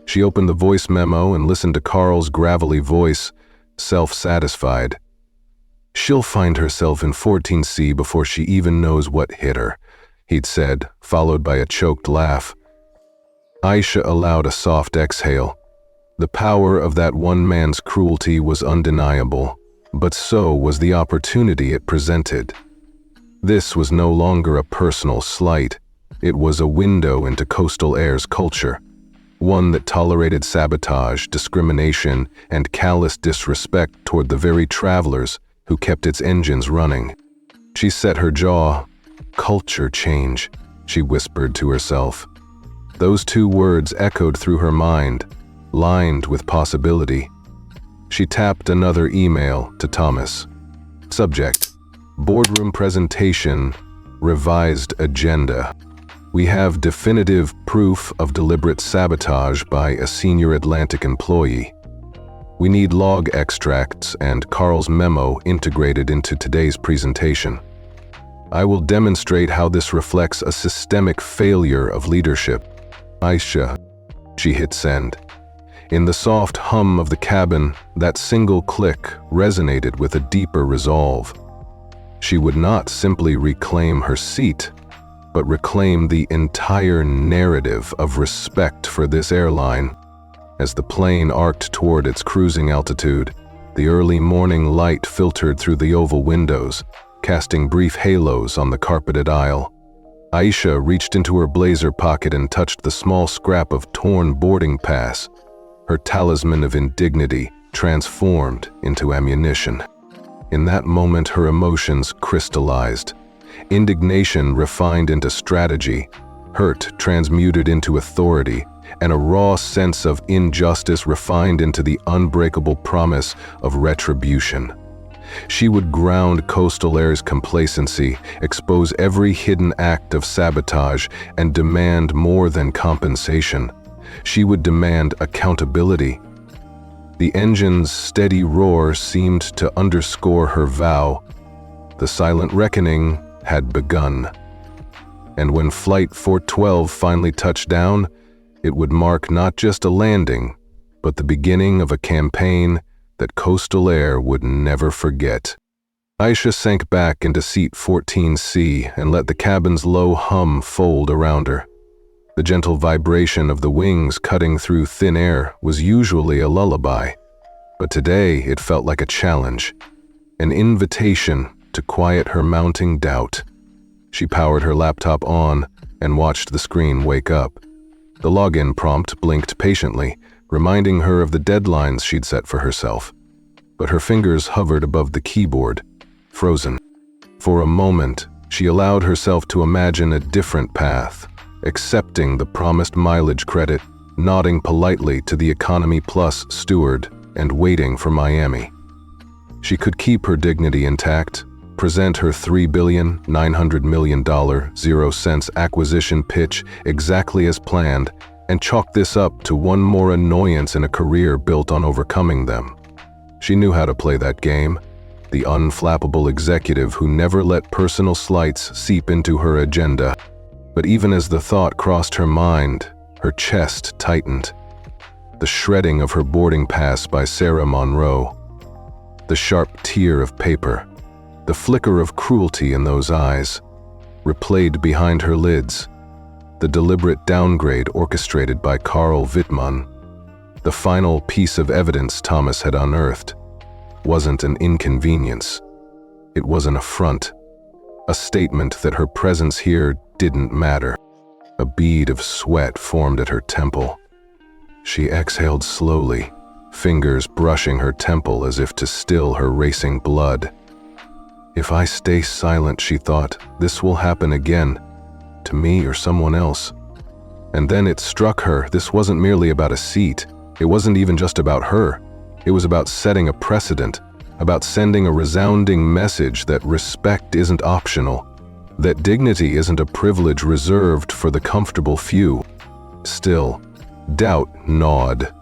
She opened the voice memo and listened to Carl's gravelly voice, self-satisfied. "She'll find herself in 14C before she even knows what hit her," he'd said, followed by a choked laugh. Aisha allowed a soft exhale. The power of that one man's cruelty was undeniable, but so was the opportunity it presented. This was no longer a personal slight. It was a window into Coastal Air's culture, one that tolerated sabotage, discrimination, and callous disrespect toward the very travelers who kept its engines running. She set her jaw. "Culture change," she whispered to herself. Those two words echoed through her mind, lined with possibility. She tapped another email to Thomas. Subject: Boardroom presentation, revised agenda. We have definitive proof of deliberate sabotage by a senior Atlantic employee. We need log extracts and Carl's memo integrated into today's presentation. I will demonstrate how this reflects a systemic failure of leadership. Aisha. She hit send. In the soft hum of the cabin, that single click resonated with a deeper resolve. She would not simply reclaim her seat, but reclaim the entire narrative of respect for this airline. As the plane arced toward its cruising altitude, the early morning light filtered through the oval windows, casting brief halos on the carpeted aisle. Aisha reached into her blazer pocket and touched the small scrap of torn boarding pass, her talisman of indignity transformed into ammunition. In that moment, her emotions crystallized. Indignation refined into strategy, hurt transmuted into authority, and a raw sense of injustice refined into the unbreakable promise of retribution. She would ground Coastal Air's complacency, expose every hidden act of sabotage, and demand more than compensation. She would demand accountability. The engine's steady roar seemed to underscore her vow. The silent reckoning had begun. And when Flight 412 finally touched down, it would mark not just a landing, but the beginning of a campaign that Coastal Air would never forget. Aisha sank back into seat 14C and let the cabin's low hum fold around her. The gentle vibration of the wings cutting through thin air was usually a lullaby, but today it felt like a challenge, an invitation to quiet her mounting doubt. She powered her laptop on and watched the screen wake up. The login prompt blinked patiently, reminding her of the deadlines she'd set for herself. But her fingers hovered above the keyboard, frozen. For a moment, she allowed herself to imagine a different path, accepting the promised mileage credit, nodding politely to the Economy Plus steward, and waiting for Miami. She could keep her dignity intact, present her $3,900,000,000 acquisition pitch exactly as planned, and chalk this up to one more annoyance in a career built on overcoming them. She knew how to play that game, the unflappable executive who never let personal slights seep into her agenda. But even as the thought crossed her mind, her chest tightened. The shredding of her boarding pass by Sarah Monroe, the sharp tear of paper, the flicker of cruelty in those eyes, replayed behind her lids, the deliberate downgrade orchestrated by Carl Wittmann, the final piece of evidence Thomas had unearthed, wasn't an inconvenience. It was an affront, a statement that her presence here didn't matter. A bead of sweat formed at her temple. She exhaled slowly, fingers brushing her temple as if to still her racing blood. If I stay silent, she thought, this will happen again, to me or someone else. And then it struck her, this wasn't merely about a seat. It wasn't even just about her. It was about setting a precedent, about sending a resounding message that respect isn't optional, that dignity isn't a privilege reserved for the comfortable few. Still, doubt gnawed.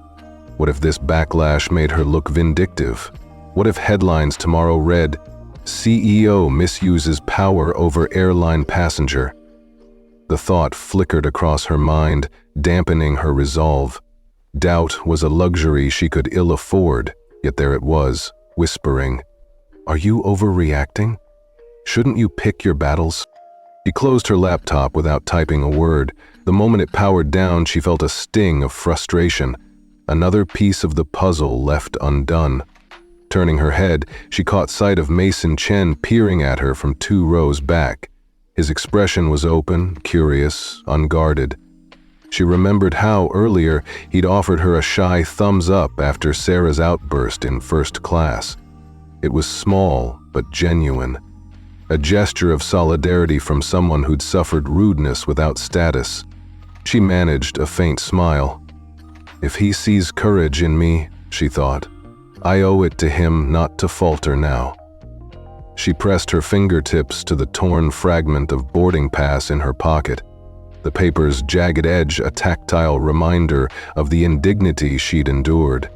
What if this backlash made her look vindictive? What if headlines tomorrow read, CEO misuses power over airline passenger? The thought flickered across her mind, dampening her resolve. Doubt was a luxury she could ill afford, yet there it was, whispering, "Are you overreacting? Shouldn't you pick your battles?" She closed her laptop without typing a word. The moment it powered down, she felt a sting of frustration, another piece of the puzzle left undone. Turning her head, she caught sight of Mason Chen peering at her from 2 rows back. His expression was open, curious, unguarded. She remembered how, earlier, he'd offered her a shy thumbs up after Sarah's outburst in first class. It was small, but genuine. A gesture of solidarity from someone who'd suffered rudeness without status. She managed a faint smile. If he sees courage in me, she thought, I owe it to him not to falter now. She pressed her fingertips to the torn fragment of boarding pass in her pocket, the paper's jagged edge a tactile reminder of the indignity she'd endured.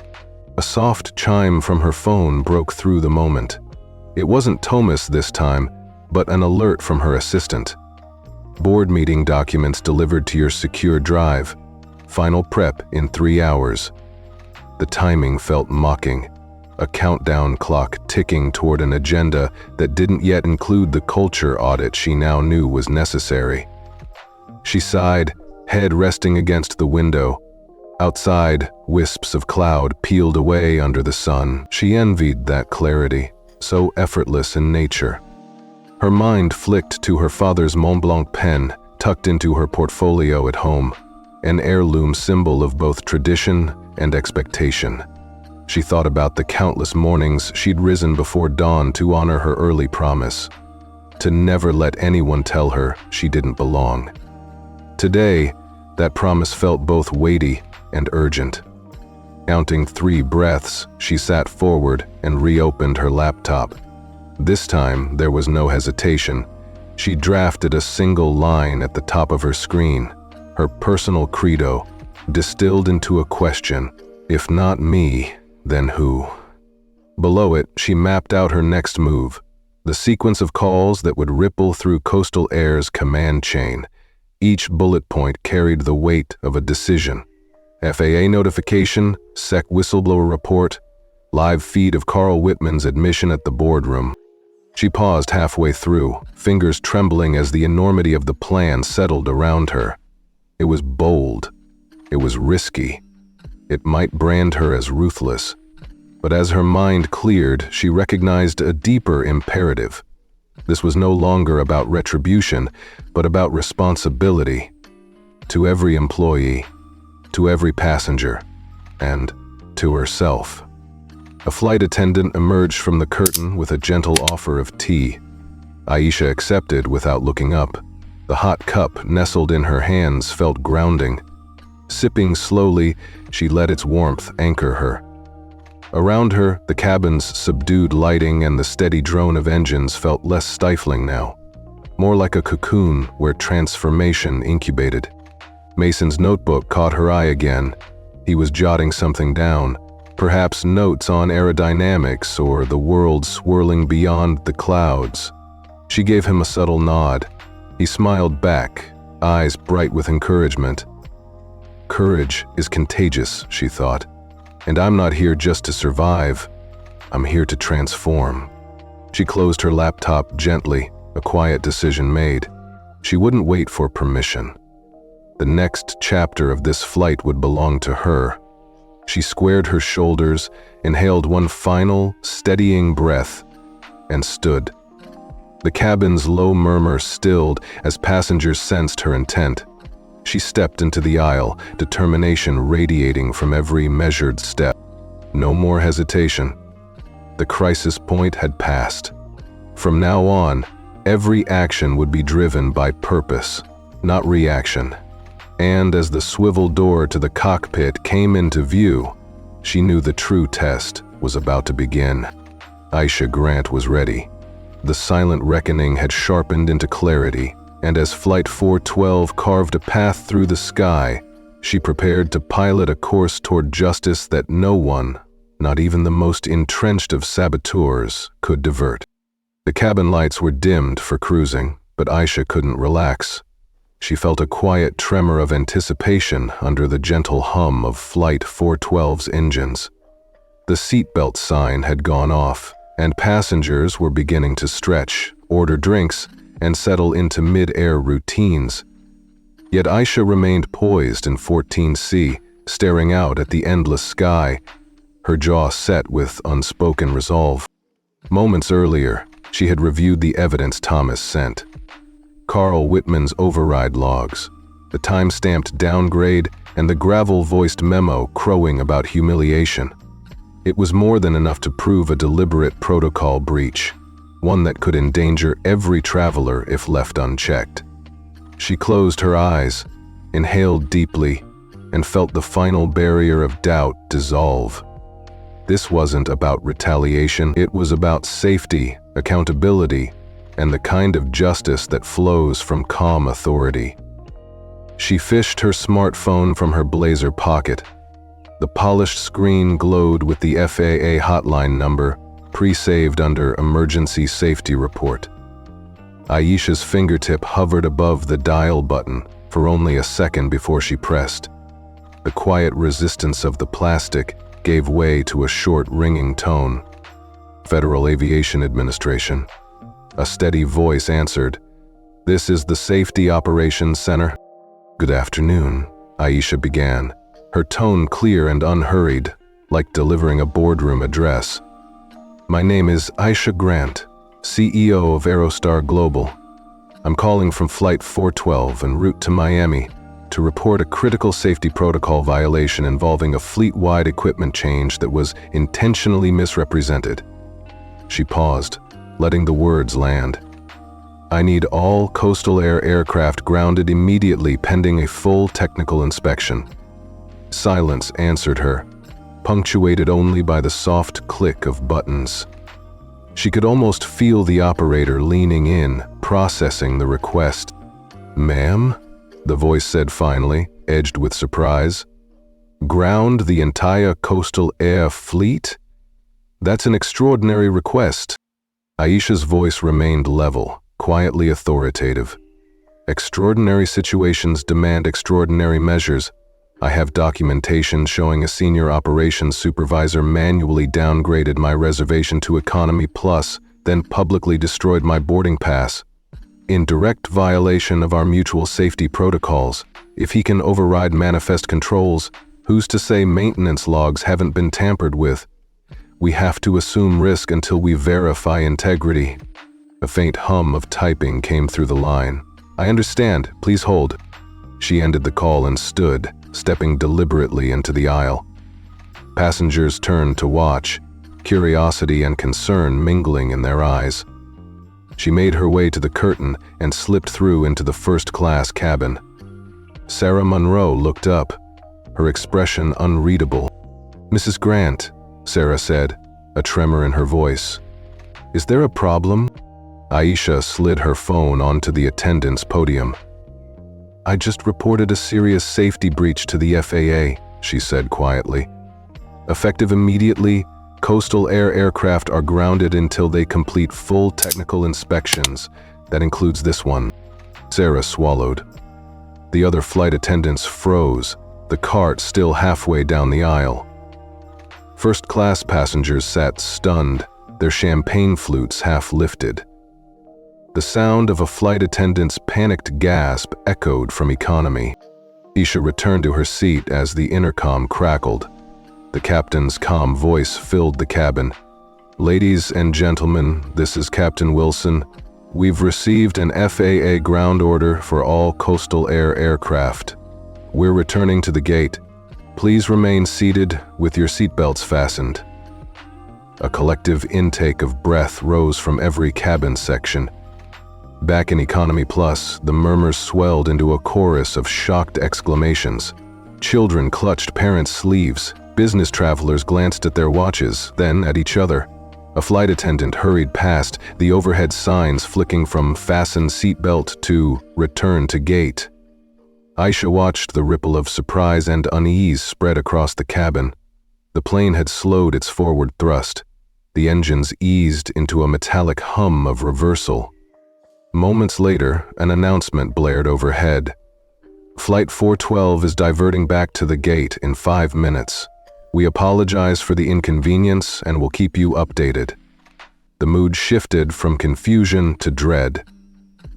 A soft chime from her phone broke through the moment. It wasn't Thomas this time, but an alert from her assistant. Board meeting documents delivered to your secure drive. Final prep in 3 hours. The timing felt mocking. A countdown clock ticking toward an agenda that didn't yet include the culture audit she now knew was necessary. She sighed, head resting against the window. Outside, wisps of cloud peeled away under the sun. She envied that clarity, so effortless in nature. Her mind flicked to her father's Mont Blanc pen, tucked into her portfolio at home, an heirloom symbol of both tradition and expectation. She thought about the countless mornings she'd risen before dawn to honor her early promise, to never let anyone tell her she didn't belong. Today, that promise felt both weighty and urgent. Counting 3 breaths, she sat forward and reopened her laptop. This time, there was no hesitation. She drafted a single line at the top of her screen, her personal credo, distilled into a question, if not me, then who? Below it, she mapped out her next move, the sequence of calls that would ripple through Coastal Air's command chain. Each bullet point carried the weight of a decision. FAA notification, SEC whistleblower report, live feed of Carl Wittmann's admission at the boardroom. She paused halfway through, fingers trembling as the enormity of the plan settled around her. It was bold. It was risky. It might brand her as ruthless. But as her mind cleared, she recognized a deeper imperative. This was no longer about retribution, but about responsibility. To every employee, to every passenger, and to herself. A flight attendant emerged from the curtain with a gentle offer of tea. Aisha accepted without looking up. The hot cup nestled in her hands felt grounding. Sipping slowly, she let its warmth anchor her. Around her, the cabin's subdued lighting and the steady drone of engines felt less stifling now, more like a cocoon where transformation incubated. Mason's notebook caught her eye again. He was jotting something down, perhaps notes on aerodynamics or the world swirling beyond the clouds. She gave him a subtle nod. He smiled back, eyes bright with encouragement. Courage is contagious, she thought, and I'm not here just to survive. I'm here to transform. She closed her laptop gently, a quiet decision made. She wouldn't wait for permission. The next chapter of this flight would belong to her. She squared her shoulders, inhaled one final, steadying breath, and stood. The cabin's low murmur stilled as passengers sensed her intent. She stepped into the aisle, determination radiating from every measured step. No more hesitation. The crisis point had passed. From now on, every action would be driven by purpose, not reaction. And as the swivel door to the cockpit came into view, she knew the true test was about to begin. Aisha Grant was ready. The silent reckoning had sharpened into clarity, and as Flight 412 carved a path through the sky, she prepared to pilot a course toward justice that no one, not even the most entrenched of saboteurs, could divert. The cabin lights were dimmed for cruising, but Aisha couldn't relax. She felt a quiet tremor of anticipation under the gentle hum of Flight 412's engines. The seatbelt sign had gone off, and passengers were beginning to stretch, order drinks, and settle into mid-air routines. Yet Aisha remained poised in 14C, staring out at the endless sky, her jaw set with unspoken resolve. Moments earlier, she had reviewed the evidence Thomas sent. Carl Wittmann's override logs, the time-stamped downgrade, and the gravel-voiced memo crowing about humiliation. It was more than enough to prove a deliberate protocol breach, one that could endanger every traveler if left unchecked. She closed her eyes, inhaled deeply, and felt the final barrier of doubt dissolve. This wasn't about retaliation, it was about safety, accountability, and the kind of justice that flows from calm authority. She fished her smartphone from her blazer pocket. The polished screen glowed with the FAA hotline number, pre-saved under Emergency Safety Report. Aisha's fingertip hovered above the dial button for only a second before she pressed. The quiet resistance of the plastic gave way to a short, ringing tone. Federal Aviation Administration. A steady voice answered. "This is the Safety Operations Center." "Good afternoon," Aisha began, her tone clear and unhurried, like delivering a boardroom address. "My name is Aisha Grant, CEO of Aerostar Global. I'm calling from Flight 412 en route to Miami to report a critical safety protocol violation involving a fleet-wide equipment change that was intentionally misrepresented." She paused, letting the words land. "I need all Coastal Air aircraft grounded immediately pending a full technical inspection." Silence answered her, punctuated only by the soft click of buttons. She could almost feel the operator leaning in, processing the request. "Ma'am?" the voice said finally, edged with surprise. "Ground the entire Coastal Air fleet? That's an extraordinary request." Aisha's voice remained level, quietly authoritative. "Extraordinary situations demand extraordinary measures. I have documentation showing a senior operations supervisor manually downgraded my reservation to Economy Plus, then publicly destroyed my boarding pass. In direct violation of our mutual safety protocols, if he can override manifest controls, who's to say maintenance logs haven't been tampered with? We have to assume risk until we verify integrity." A faint hum of typing came through the line. "I understand, please hold." She ended the call and stood, stepping deliberately into the aisle. Passengers turned to watch, curiosity and concern mingling in their eyes. She made her way to the curtain and slipped through into the first-class cabin. Sarah Monroe looked up, her expression unreadable. "Mrs. Grant," Sarah said, a tremor in her voice. "Is there a problem?" Aisha slid her phone onto the attendant's podium. "I just reported a serious safety breach to the FAA," she said quietly. "Effective immediately, coastal air aircraft are grounded until they complete full technical inspections. That includes this one." Sarah swallowed. The other flight attendants froze, the cart still halfway down the aisle. First-class passengers sat stunned, their champagne flutes half lifted. The sound of a flight attendant's panicked gasp echoed from economy. Aisha returned to her seat as the intercom crackled. The captain's calm voice filled the cabin. "Ladies and gentlemen, this is Captain Wilson. We've received an FAA ground order for all coastal air aircraft. We're returning to the gate. Please remain seated with your seatbelts fastened." A collective intake of breath rose from every cabin section. Back in Economy Plus, the murmurs swelled into a chorus of shocked exclamations. Children clutched parents' sleeves. Business travelers glanced at their watches, then at each other. A flight attendant hurried past, the overhead signs flicking from "Fasten seatbelt" to "Return to gate." Aisha watched the ripple of surprise and unease spread across the cabin. The plane had slowed its forward thrust. The engines eased into a metallic hum of reversal. Moments later, an announcement blared overhead. "Flight 412 is diverting back to the gate in 5 minutes. We apologize for the inconvenience and will keep you updated." The mood shifted from confusion to dread.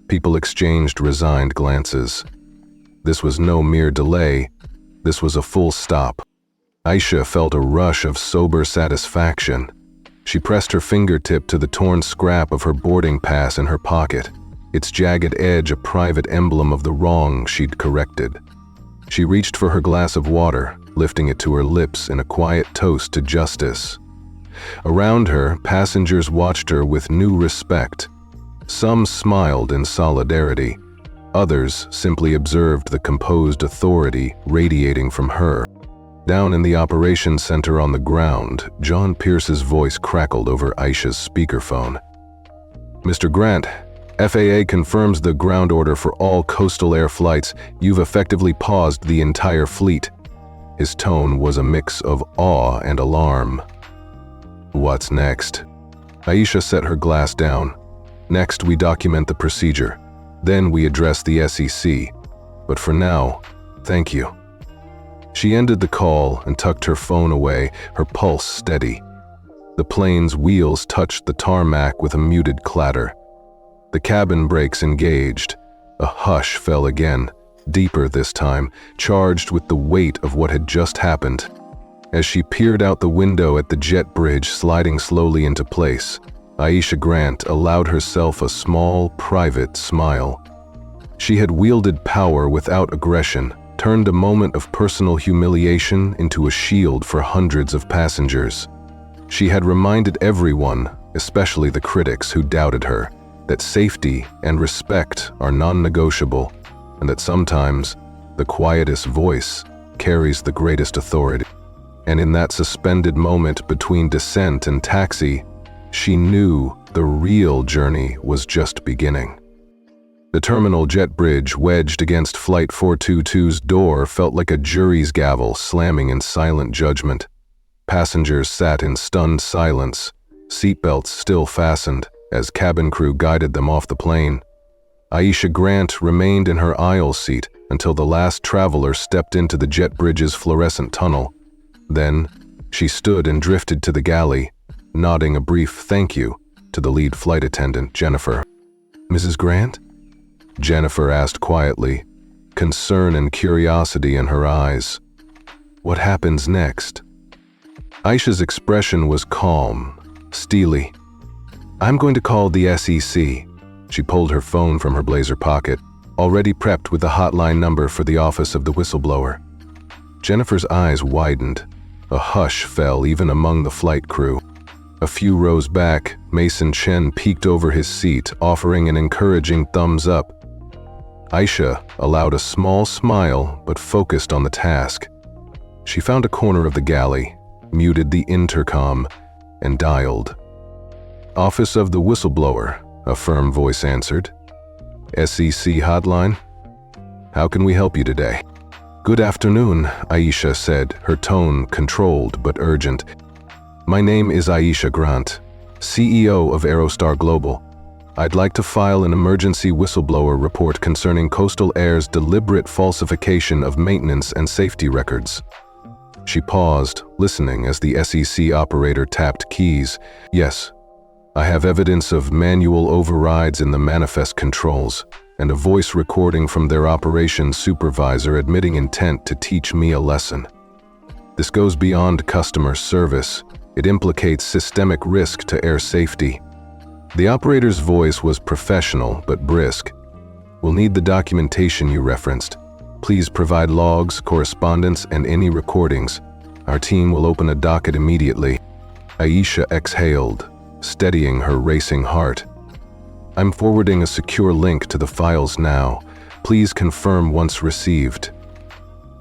People exchanged resigned glances. This was no mere delay. This was a full stop. Aisha felt a rush of sober satisfaction. She pressed her fingertip to the torn scrap of her boarding pass in her pocket, its jagged edge a private emblem of the wrong she'd corrected. She reached for her glass of water, lifting it to her lips in a quiet toast to justice. Around her, passengers watched her with new respect. Some smiled in solidarity. Others simply observed the composed authority radiating from her. Down in the operations center on the ground, John Pierce's voice crackled over Aisha's speakerphone. "Mr. Grant, FAA confirms the ground order for all coastal air flights. You've effectively paused the entire fleet." His tone was a mix of awe and alarm. "What's next?" Aisha set her glass down. "Next, we document the procedure. Then we address the SEC. But for now, thank you." She ended the call and tucked her phone away, her pulse steady. The plane's wheels touched the tarmac with a muted clatter. The cabin brakes engaged. A hush fell again, deeper this time, charged with the weight of what had just happened. As she peered out the window at the jet bridge sliding slowly into place, Aisha Grant allowed herself a small, private smile. She had wielded power without aggression, turned a moment of personal humiliation into a shield for hundreds of passengers. She had reminded everyone, especially the critics who doubted her, that safety and respect are non-negotiable, and that sometimes the quietest voice carries the greatest authority. And in that suspended moment between descent and taxi, she knew the real journey was just beginning. The terminal jet bridge wedged against Flight 422's door felt like a jury's gavel slamming in silent judgment. Passengers sat in stunned silence, seatbelts still fastened, as cabin crew guided them off the plane. Aisha Grant remained in her aisle seat until the last traveler stepped into the jet bridge's fluorescent tunnel. Then, she stood and drifted to the galley, nodding a brief thank you to the lead flight attendant, Jennifer. "Mrs. Grant?" Jennifer asked quietly, concern and curiosity in her eyes. "What happens next?" Aisha's expression was calm, steely. "I'm going to call the SEC." She pulled her phone from her blazer pocket, already prepped with the hotline number for the office of the whistleblower. Jennifer's eyes widened. A hush fell even among the flight crew. A few rows back, Mason Chen peeked over his seat, offering an encouraging thumbs up. Aisha allowed a small smile but focused on the task. She found a corner of the galley, muted the intercom, and dialed. "Office of the Whistleblower," a firm voice answered. "SEC hotline? How can we help you today?" "Good afternoon," Aisha said, her tone controlled but urgent. "My name is Aisha Grant, CEO of Aerostar Global. I'd like to file an emergency whistleblower report concerning Coastal Air's deliberate falsification of maintenance and safety records." She paused, listening as the SEC operator tapped keys. "Yes, I have evidence of manual overrides in the manifest controls, and a voice recording from their operations supervisor admitting intent to teach me a lesson. This goes beyond customer service. It implicates systemic risk to air safety." The operator's voice was professional but brisk. "We'll need the documentation you referenced. Please provide logs, correspondence, and any recordings. Our team will open a docket immediately." Aisha exhaled, steadying her racing heart. "I'm forwarding a secure link to the files now. Please confirm once received."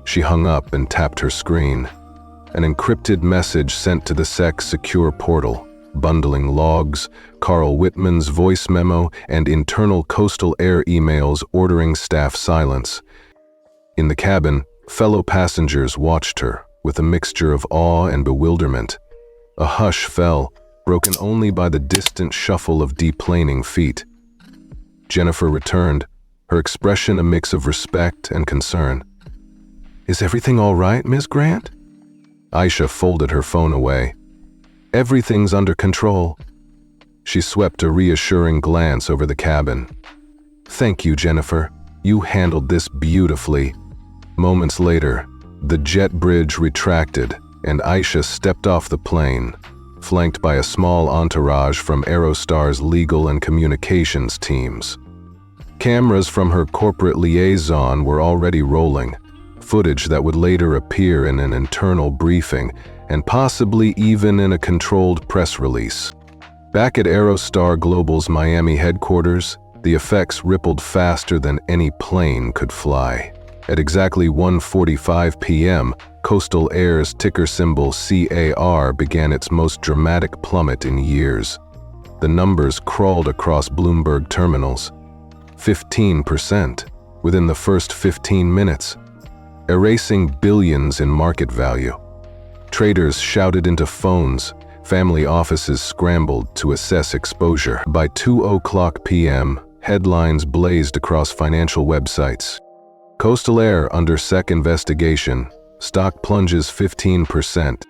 She hung up and tapped her screen. An encrypted message sent to the SEC's secure portal, bundling logs, Carl Wittmann's voice memo, and internal Coastal Air emails ordering staff silence. In the cabin, fellow passengers watched her with a mixture of awe and bewilderment. A hush fell, broken only by the distant shuffle of deplaning feet. Jennifer returned, her expression a mix of respect and concern. "Is everything all right, Ms. Grant?" Aisha folded her phone away. "Everything's under control." She swept a reassuring glance over the cabin. "Thank you, Jennifer. You handled this beautifully." Moments later, the jet bridge retracted, and Aisha stepped off the plane, flanked by a small entourage from Aerostar's legal and communications teams. Cameras from her corporate liaison were already rolling, footage that would later appear in an internal briefing and possibly even in a controlled press release. Back at Aerostar Global's Miami headquarters, the effects rippled faster than any plane could fly. At exactly 1:45 p.m., Coastal Air's ticker symbol CAR began its most dramatic plummet in years. The numbers crawled across Bloomberg terminals. 15% within the first 15 minutes, erasing billions in market value. Traders shouted into phones, family offices scrambled to assess exposure. By 2:00 p.m., headlines blazed across financial websites. Coastal Air under SEC investigation, stock plunges 15%.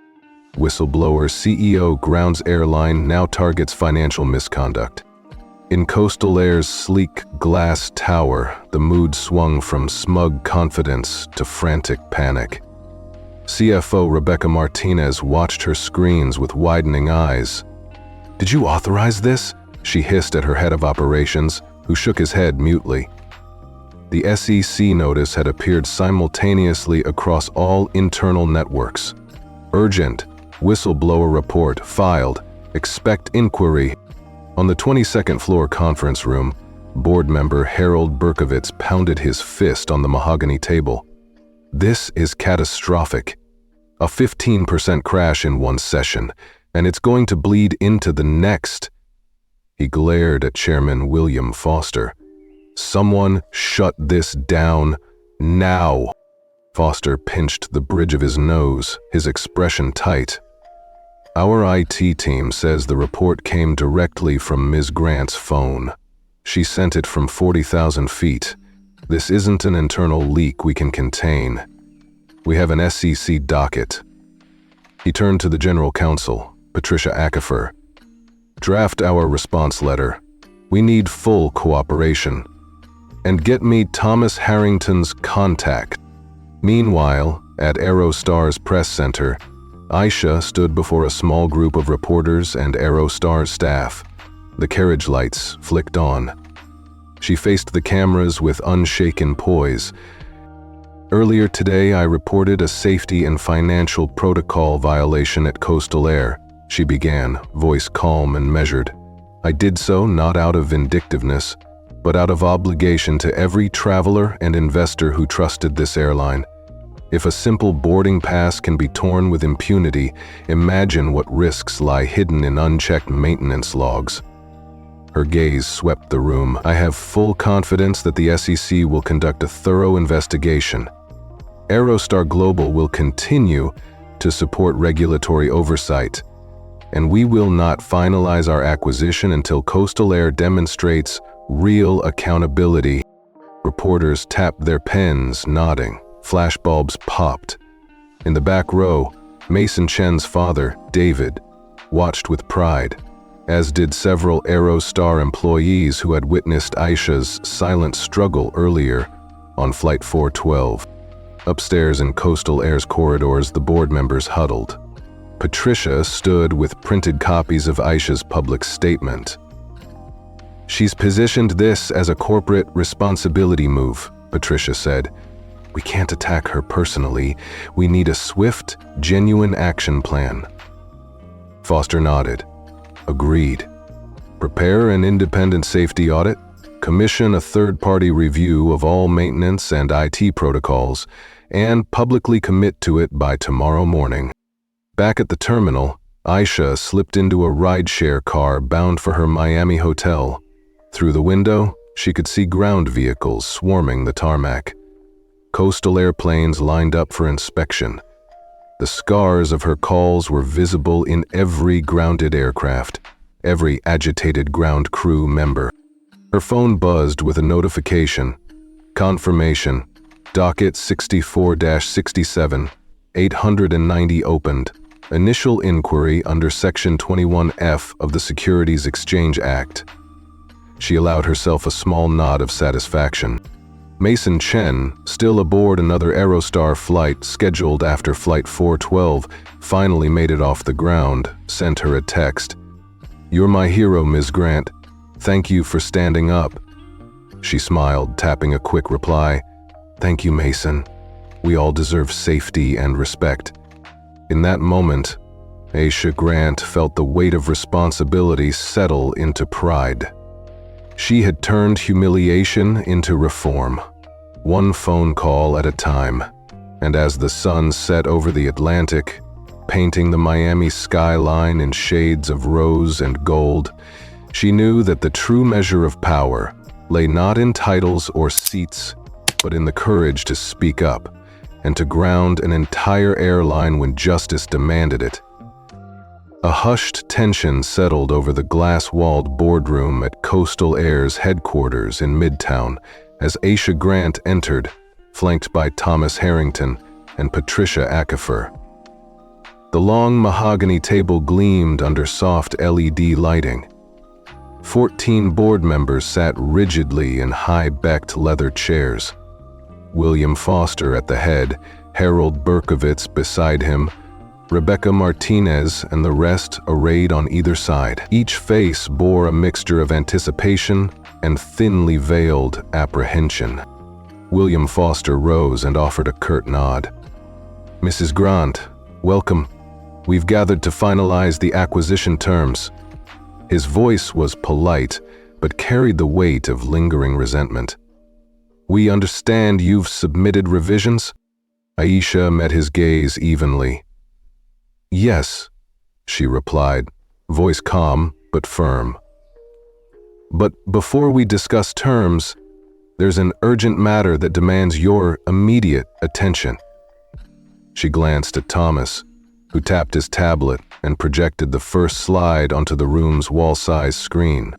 Whistleblower CEO grounds airline now targets financial misconduct. In Coastal Air's sleek glass tower, the mood swung from smug confidence to frantic panic. CFO Rebecca Martinez watched her screens with widening eyes. "Did you authorize this?" she hissed at her head of operations, who shook his head mutely. The SEC notice had appeared simultaneously across all internal networks. "Urgent. Whistleblower report filed. Expect inquiry." On the 22nd floor conference room, board member Harold Berkowitz pounded his fist on the mahogany table. "This is catastrophic. A 15% crash in one session, and it's going to bleed into the next." He glared at Chairman William Foster. "Someone shut this down now." Foster pinched the bridge of his nose, his expression tight. "Our IT team says the report came directly from Ms. Grant's phone. She sent it from 40,000 feet. This isn't an internal leak we can contain. We have an SEC docket." He turned to the General Counsel, Patricia Ackerfer. "Draft our response letter. We need full cooperation. And get me Thomas Harrington's contact." Meanwhile, at Aerostar's press center, Aisha stood before a small group of reporters and Aerostar staff. The carriage lights flicked on. She faced the cameras with unshaken poise. "Earlier today, I reported a safety and financial protocol violation at Coastal Air," she began, voice calm and measured. "I did so not out of vindictiveness, but out of obligation to every traveler and investor who trusted this airline. If a simple boarding pass can be torn with impunity, imagine what risks lie hidden in unchecked maintenance logs. Her gaze swept the room. I have full confidence that the SEC will conduct a thorough investigation. Aerostar Global will continue to support regulatory oversight, and we will not finalize our acquisition until Coastal Air demonstrates real accountability. Reporters tapped their pens, nodding. Flashbulbs popped. In the back row, Mason Chen's father, David, watched with pride, as did several Aerostar employees who had witnessed Aisha's silent struggle earlier on Flight 412. Upstairs in Coastal Air's corridors, the board members huddled. Patricia stood with printed copies of Aisha's public statement. "She's positioned this as a corporate responsibility move," Patricia said. "We can't attack her personally. We need a swift, genuine action plan." Foster nodded. "Agreed. Prepare an independent safety audit, commission a third-party review of all maintenance and IT protocols, and publicly commit to it by tomorrow morning." Back at the terminal, Aisha slipped into a rideshare car bound for her Miami hotel. Through the window, she could see ground vehicles swarming the tarmac. Coastal airplanes lined up for inspection. The scars of her calls were visible in every grounded aircraft, every agitated ground crew member. Her phone buzzed with a notification. Confirmation. Docket 64-67, 890 opened. Initial inquiry under Section 21F of the Securities Exchange Act. She allowed herself a small nod of satisfaction. Mason Chen, still aboard another Aerostar flight scheduled after Flight 412, finally made it off the ground, sent her a text. "You're my hero, Ms. Grant. Thank you for standing up." She smiled, tapping a quick reply. "Thank you, Mason. We all deserve safety and respect." In that moment, Aisha Grant felt the weight of responsibility settle into pride. She had turned humiliation into reform, one phone call at a time, and as the sun set over the Atlantic, painting the Miami skyline in shades of rose and gold, she knew that the true measure of power lay not in titles or seats, but in the courage to speak up and to ground an entire airline when justice demanded it. A hushed tension settled over the glass-walled boardroom at Coastal Air's headquarters in Midtown as Aisha Grant entered, flanked by Thomas Harrington and Patricia Ackefer. The long mahogany table gleamed under soft LED lighting. 14 board members sat rigidly in high-backed leather chairs. William Foster at the head, Harold Berkowitz beside him, Rebecca Martinez and the rest arrayed on either side. Each face bore a mixture of anticipation and thinly veiled apprehension. William Foster rose and offered a curt nod. "Mrs. Grant, welcome. We've gathered to finalize the acquisition terms." His voice was polite, but carried the weight of lingering resentment. "We understand you've submitted revisions?" Aisha met his gaze evenly. "Yes," she replied, voice calm but firm. "But before we discuss terms, there's an urgent matter that demands your immediate attention." She glanced at Thomas, who tapped his tablet and projected the first slide onto the room's wall-size screen.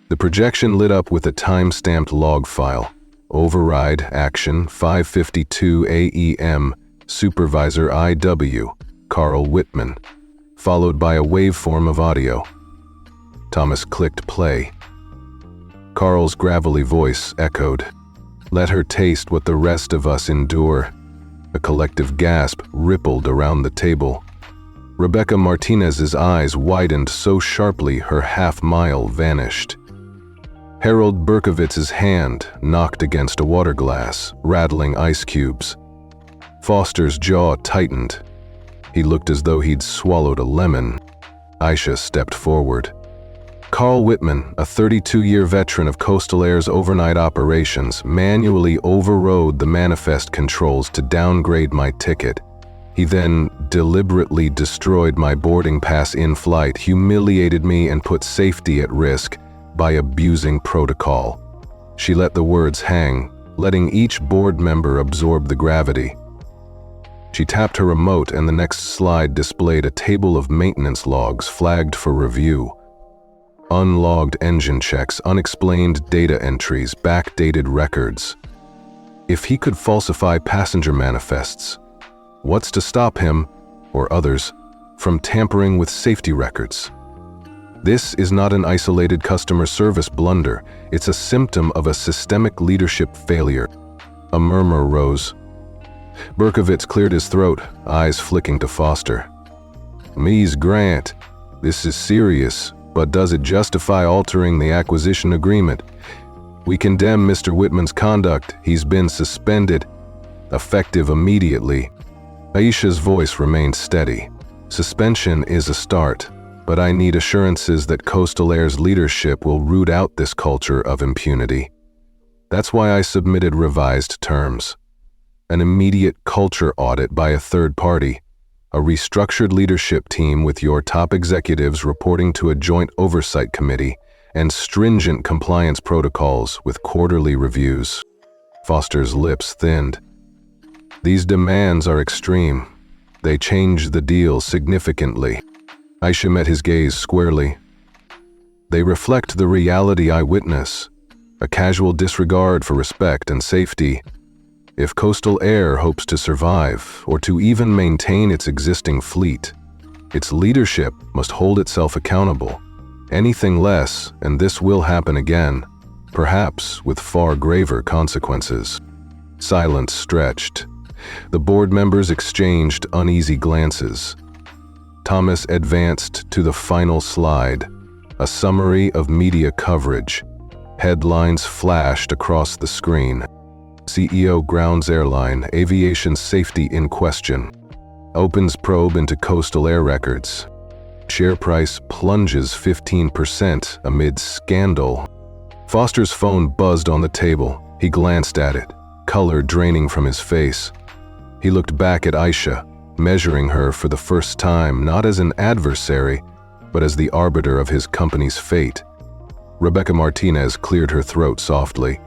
The projection lit up with a time-stamped log file. Override Action 5:52 AEM, Supervisor IW, Carl Wittmann, followed by a waveform of audio. Thomas clicked play. Carl's gravelly voice echoed, "Let her taste what the rest of us endure." A collective gasp rippled around the table. Rebecca Martinez's eyes widened so sharply her half-mile vanished. Harold Berkowitz's hand knocked against a water glass, rattling ice cubes. Foster's jaw tightened. He looked as though he'd swallowed a lemon. Aisha stepped forward. Carl Wittmann, a 32-year veteran of Coastal Air's overnight operations, manually overrode the manifest controls to downgrade my ticket. He then deliberately destroyed my boarding pass in flight, humiliated me, and put safety at risk by abusing protocol. She let the words hang, letting each board member absorb the gravity. She tapped her remote, and the next slide displayed a table of maintenance logs flagged for review. Unlogged engine checks, unexplained data entries, backdated records. If he could falsify passenger manifests, what's to stop him, or others, from tampering with safety records? This is not an isolated customer service blunder. It's a symptom of a systemic leadership failure. A murmur rose. Berkovitz cleared his throat, eyes flicking to Foster. Ms. Grant, this is serious, but does it justify altering the acquisition agreement? We condemn Mr. Wittmann's conduct. He's been suspended, effective immediately. Aisha's voice remained steady. Suspension is a start, but I need assurances that Coastal Air's leadership will root out this culture of impunity. That's why I submitted revised terms. An immediate culture audit by a third party, a restructured leadership team with your top executives reporting to a joint oversight committee, and stringent compliance protocols with quarterly reviews. Foster's lips thinned. These demands are extreme. They change the deal significantly. Aisha met his gaze squarely. They reflect the reality I witness, a casual disregard for respect and safety. If Coastal Air hopes to survive, or to even maintain its existing fleet, its leadership must hold itself accountable. Anything less, and this will happen again, perhaps with far graver consequences. Silence stretched. The board members exchanged uneasy glances. Thomas advanced to the final slide, a summary of media coverage. Headlines flashed across the screen. CEO grounds Airline, aviation safety in question. Opens probe into Coastal Air records. Share price plunges 15% amid scandal. Foster's phone buzzed on the table. He glanced at it, color draining from his face. He looked back at Aisha, measuring her for the first time not as an adversary, but as the arbiter of his company's fate. Rebecca Martinez cleared her throat softly.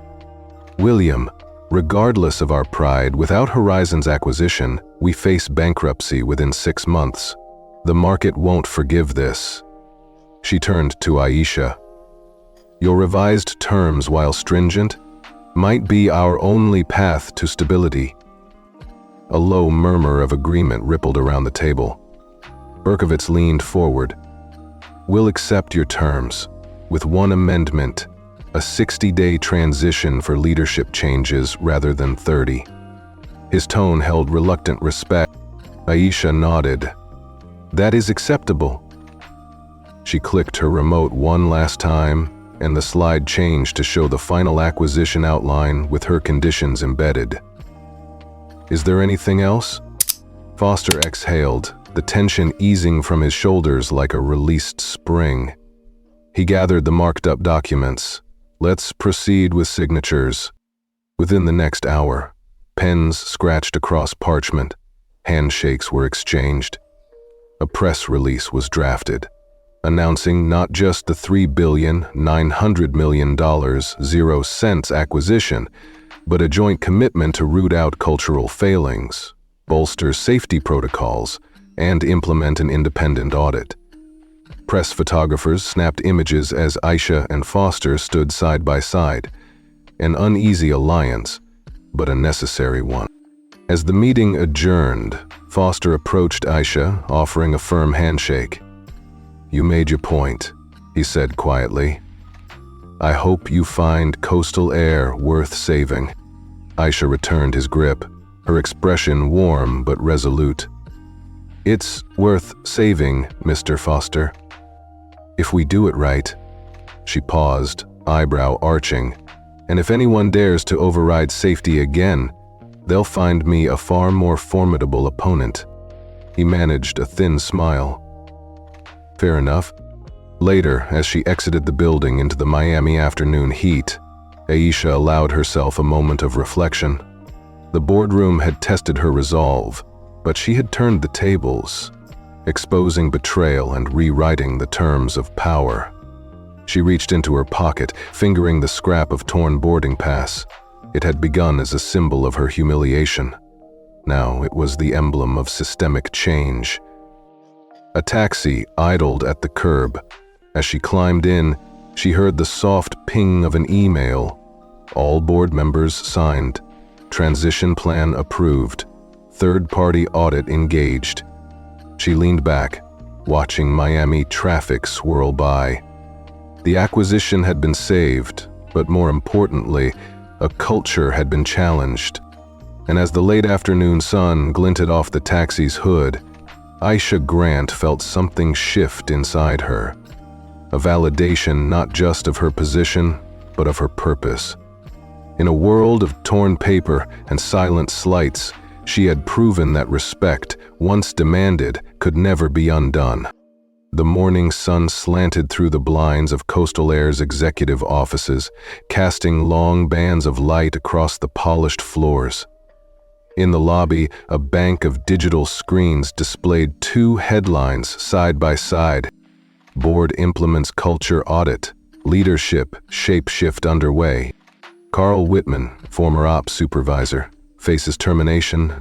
William, regardless of our pride, without Horizon's acquisition, we face bankruptcy within 6 months. The market won't forgive this. She turned to Aisha. Your revised terms, while stringent, might be our only path to stability. A low murmur of agreement rippled around the table. Berkovitz leaned forward. We'll accept your terms, with one amendment, a 60-day transition for leadership changes rather than 30. His tone held reluctant respect. Aisha nodded. That is acceptable. She clicked her remote one last time, and the slide changed to show the final acquisition outline with her conditions embedded. Is there anything else? Foster exhaled, the tension easing from his shoulders like a released spring. He gathered the marked-up documents. Let's proceed with signatures. Within the next hour, pens scratched across parchment, handshakes were exchanged. A press release was drafted, announcing not just the $3,900,000,000 acquisition, but a joint commitment to root out cultural failings, bolster safety protocols, and implement an independent audit. Press photographers snapped images as Aisha and Foster stood side by side, an uneasy alliance, but a necessary one. As the meeting adjourned, Foster approached Aisha, offering a firm handshake. You made your point, he said quietly. I hope you find Coastal Air worth saving. Aisha returned his grip, her expression warm but resolute. It's worth saving, Mr. Foster. If we do it right. She paused, eyebrow arching. And if anyone dares to override safety again, they'll find me a far more formidable opponent. He managed a thin smile. Fair enough. Later, as she exited the building into the Miami afternoon heat, Aisha allowed herself a moment of reflection. The boardroom had tested her resolve, but she had turned the tables, exposing betrayal and rewriting the terms of power. She reached into her pocket, fingering the scrap of torn boarding pass. It had begun as a symbol of her humiliation. Now it was the emblem of systemic change. A taxi idled at the curb. As she climbed in, she heard the soft ping of an email. All board members signed. Transition plan approved. Third-party audit engaged. She leaned back, watching Miami traffic swirl by. The acquisition had been saved, but more importantly, a culture had been challenged. And as the late afternoon sun glinted off the taxi's hood, Aisha Grant felt something shift inside her. A validation not just of her position, but of her purpose. In a world of torn paper and silent slights, she had proven that respect, once demanded, could never be undone. The morning sun slanted through the blinds of Coastal Air's executive offices, casting long bands of light across the polished floors. In the lobby, a bank of digital screens displayed two headlines side by side. Board implements culture audit. Leadership shapeshift underway. Carl Wittmann, former ops supervisor, faces termination.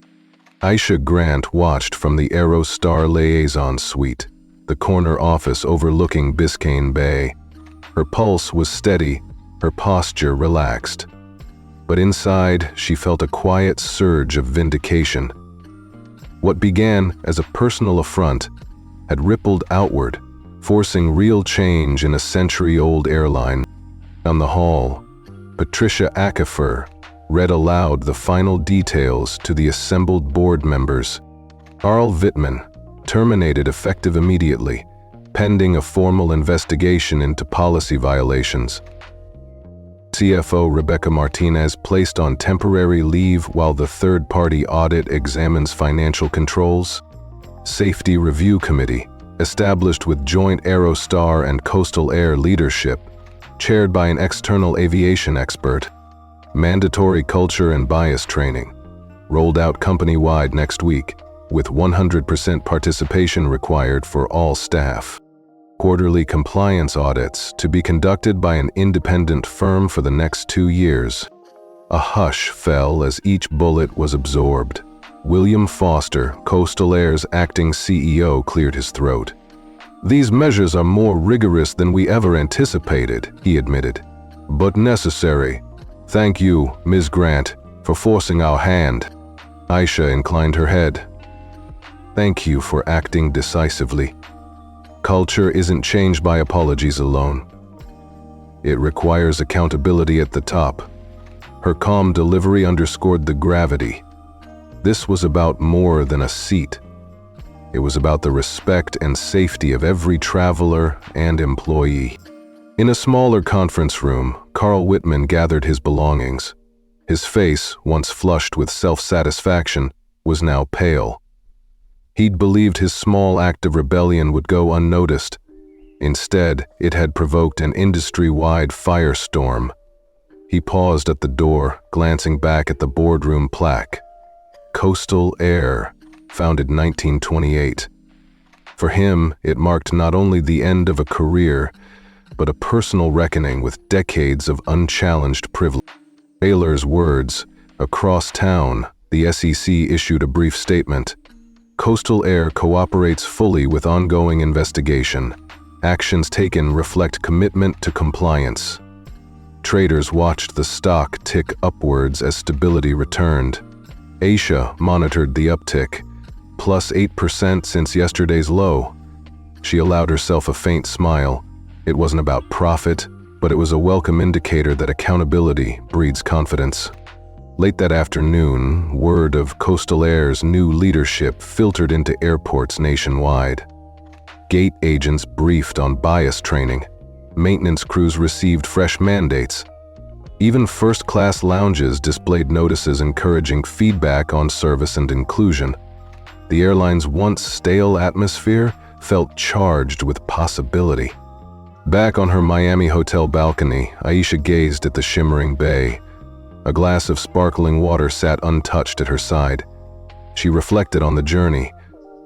Aisha Grant watched from the Aerostar liaison suite, the corner office overlooking Biscayne Bay. Her pulse was steady, her posture relaxed. But inside, she felt a quiet surge of vindication. What began as a personal affront had rippled outward, forcing real change in a century-old airline. Down the hall, Patricia Acifer read aloud the final details to the assembled board members. Carl Wittmann, terminated effective immediately, pending a formal investigation into policy violations. CFO Rebecca Martinez placed on temporary leave while the third-party audit examines financial controls. Safety Review Committee, established with joint Aerostar and Coastal Air leadership, chaired by an external aviation expert. Mandatory culture and bias training, rolled out company-wide next week, with 100% participation required for all staff. Quarterly compliance audits to be conducted by an independent firm for the next 2 years. A hush fell as each bullet was absorbed. William Foster, Coastal Air's acting CEO, cleared his throat. "These measures are more rigorous than we ever anticipated," he admitted, "but necessary. Thank you, Ms. Grant, for forcing our hand." Aisha inclined her head. "Thank you for acting decisively. Culture isn't changed by apologies alone. It requires accountability at the top." Her calm delivery underscored the gravity. This was about more than a seat. It was about the respect and safety of every traveler and employee. In a smaller conference room, Carl Wittmann gathered his belongings. His face, once flushed with self-satisfaction, was now pale. He'd believed his small act of rebellion would go unnoticed. Instead, it had provoked an industry-wide firestorm. He paused at the door, glancing back at the boardroom plaque. Coastal Air, founded 1928. For him, it marked not only the end of a career, but a personal reckoning with decades of unchallenged privilege. Taylor's words, across town, the SEC issued a brief statement. Coastal Air cooperates fully with ongoing investigation. Actions taken reflect commitment to compliance. Traders watched the stock tick upwards as stability returned. Aisha monitored the uptick, plus 8% since yesterday's low. She allowed herself a faint smile. It wasn't about profit, but it was a welcome indicator that accountability breeds confidence. Late that afternoon, word of Coastal Air's new leadership filtered into airports nationwide. Gate agents briefed on bias training. Maintenance crews received fresh mandates. Even first-class lounges displayed notices encouraging feedback on service and inclusion. The airline's once stale atmosphere felt charged with possibility. Back on her Miami hotel balcony, Aisha gazed at the shimmering bay. A glass of sparkling water sat untouched at her side. She reflected on the journey.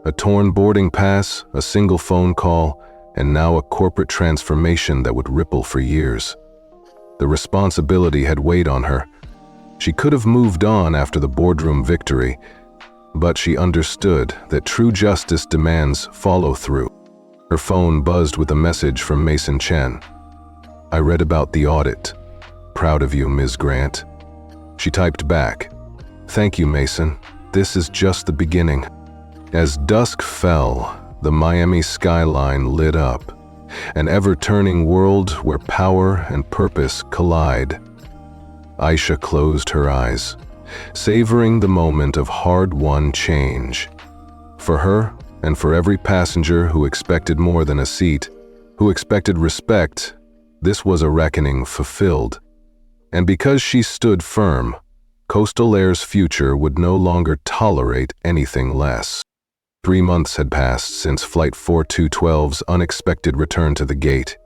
A torn boarding pass, a single phone call, and now a corporate transformation that would ripple for years. The responsibility had weighed on her. She could have moved on after the boardroom victory, but she understood that true justice demands follow-through. Her phone buzzed with a message from Mason Chen. "I read about the audit. Proud of you, Ms. Grant." She typed back, "Thank you, Mason. This is just the beginning." As dusk fell, the Miami skyline lit up, an ever-turning world where power and purpose collide. Aisha closed her eyes, savoring the moment of hard-won change. For her, and for every passenger who expected more than a seat, who expected respect, this was a reckoning fulfilled. And because she stood firm, Coastal Air's future would no longer tolerate anything less. 3 months had passed since Flight 4212's unexpected return to the gate.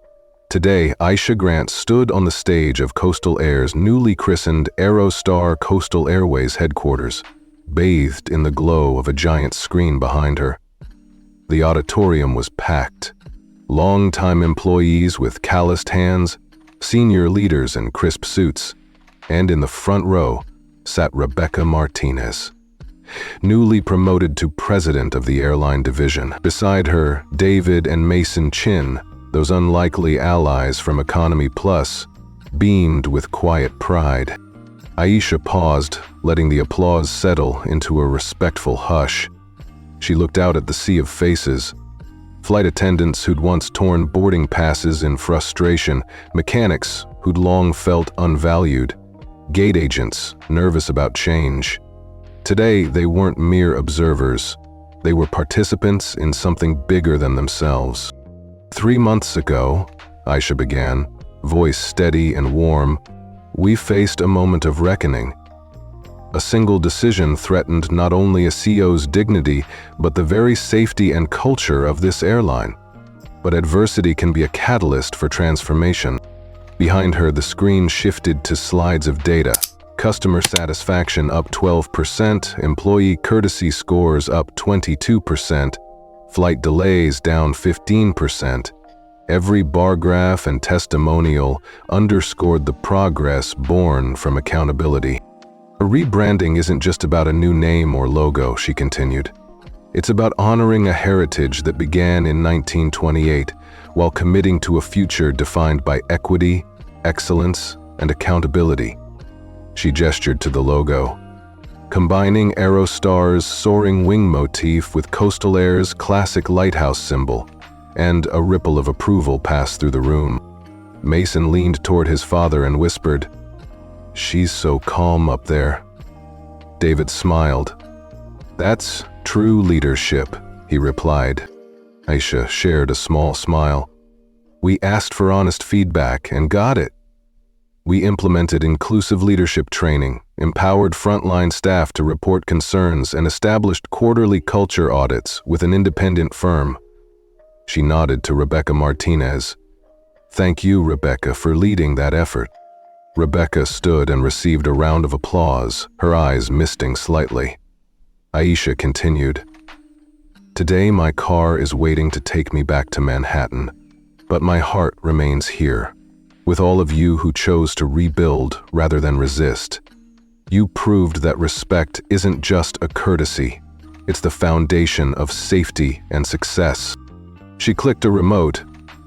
Today, Aisha Grant stood on the stage of Coastal Air's newly christened Aerostar Coastal Airways headquarters, bathed in the glow of a giant screen behind her. The auditorium was packed. Long-time employees with calloused hands, senior leaders in crisp suits, and in the front row sat Rebecca Martinez, newly promoted to president of the airline division. Beside her, David and Mason Chin, those unlikely allies from Economy Plus, beamed with quiet pride. Aisha paused, letting the applause settle into a respectful hush. She looked out at the sea of faces. Flight attendants who'd once torn boarding passes in frustration, mechanics who'd long felt unvalued, gate agents nervous about change. Today, they weren't mere observers. They were participants in something bigger than themselves. 3 months ago, Aisha began, voice steady and warm, we faced a moment of reckoning. A single decision threatened not only a CEO's dignity, but the very safety and culture of this airline. But adversity can be a catalyst for transformation. Behind her, the screen shifted to slides of data. Customer satisfaction up 12%, employee courtesy scores up 22%, flight delays down 15%. Every bar graph and testimonial underscored the progress born from accountability. A rebranding isn't just about a new name or logo, she continued. It's about honoring a heritage that began in 1928 while committing to a future defined by equity, excellence, and accountability. She gestured to the logo, combining Aerostar's soaring wing motif with Coastal Air's classic lighthouse symbol, and a ripple of approval passed through the room. Mason leaned toward his father and whispered, "She's so calm up there." David smiled. "That's true leadership," he replied. Aisha shared a small smile. "We asked for honest feedback and got it. We implemented inclusive leadership training, empowered frontline staff to report concerns, and established quarterly culture audits with an independent firm." She nodded to Rebecca Martinez. "Thank you, Rebecca, for leading that effort." Rebecca stood and received a round of applause, her eyes misting slightly. Aisha continued, "Today my car is waiting to take me back to Manhattan, but my heart remains here, with all of you who chose to rebuild rather than resist. You proved that respect isn't just a courtesy, it's the foundation of safety and success." She clicked a remote,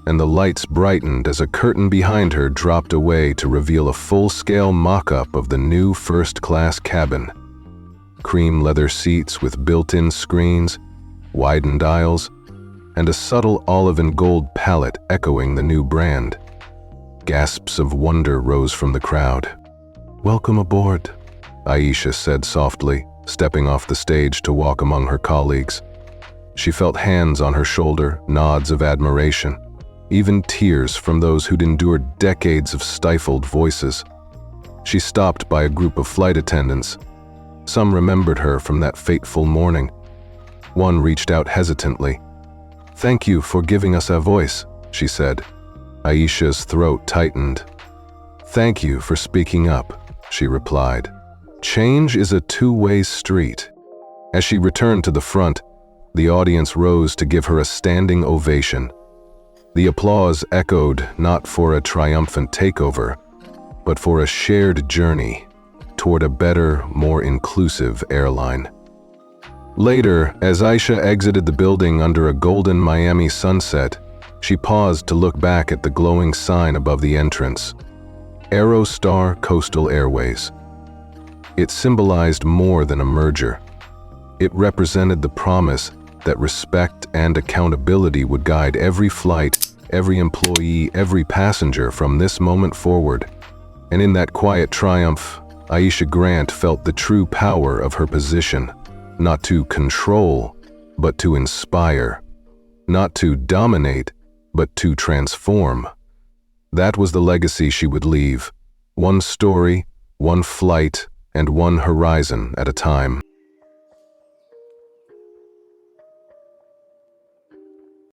and the lights brightened as a curtain behind her dropped away to reveal a full-scale mock-up of the new first-class cabin. Cream leather seats with built-in screens, widened aisles, and a subtle olive and gold palette echoing the new brand. Gasps of wonder rose from the crowd. "Welcome aboard," Aisha said softly, stepping off the stage to walk among her colleagues. She felt hands on her shoulder, nods of admiration, even tears from those who'd endured decades of stifled voices. She stopped by a group of flight attendants. Some remembered her from that fateful morning. One reached out hesitantly. "Thank you for giving us a voice," she said. Aisha's throat tightened. "Thank you for speaking up," she replied. "Change is a two-way street." As she returned to the front, the audience rose to give her a standing ovation. The applause echoed not for a triumphant takeover, but for a shared journey toward a better, more inclusive airline. Later, as Aisha exited the building under a golden Miami sunset, she paused to look back at the glowing sign above the entrance. Aerostar Coastal Airways. It symbolized more than a merger. It represented the promise that respect and accountability would guide every flight, every employee, every passenger from this moment forward. And in that quiet triumph, Aisha Grant felt the true power of her position, not to control, but to inspire, not to dominate, but to transform. That was the legacy she would leave, one story, one flight, and one horizon at a time.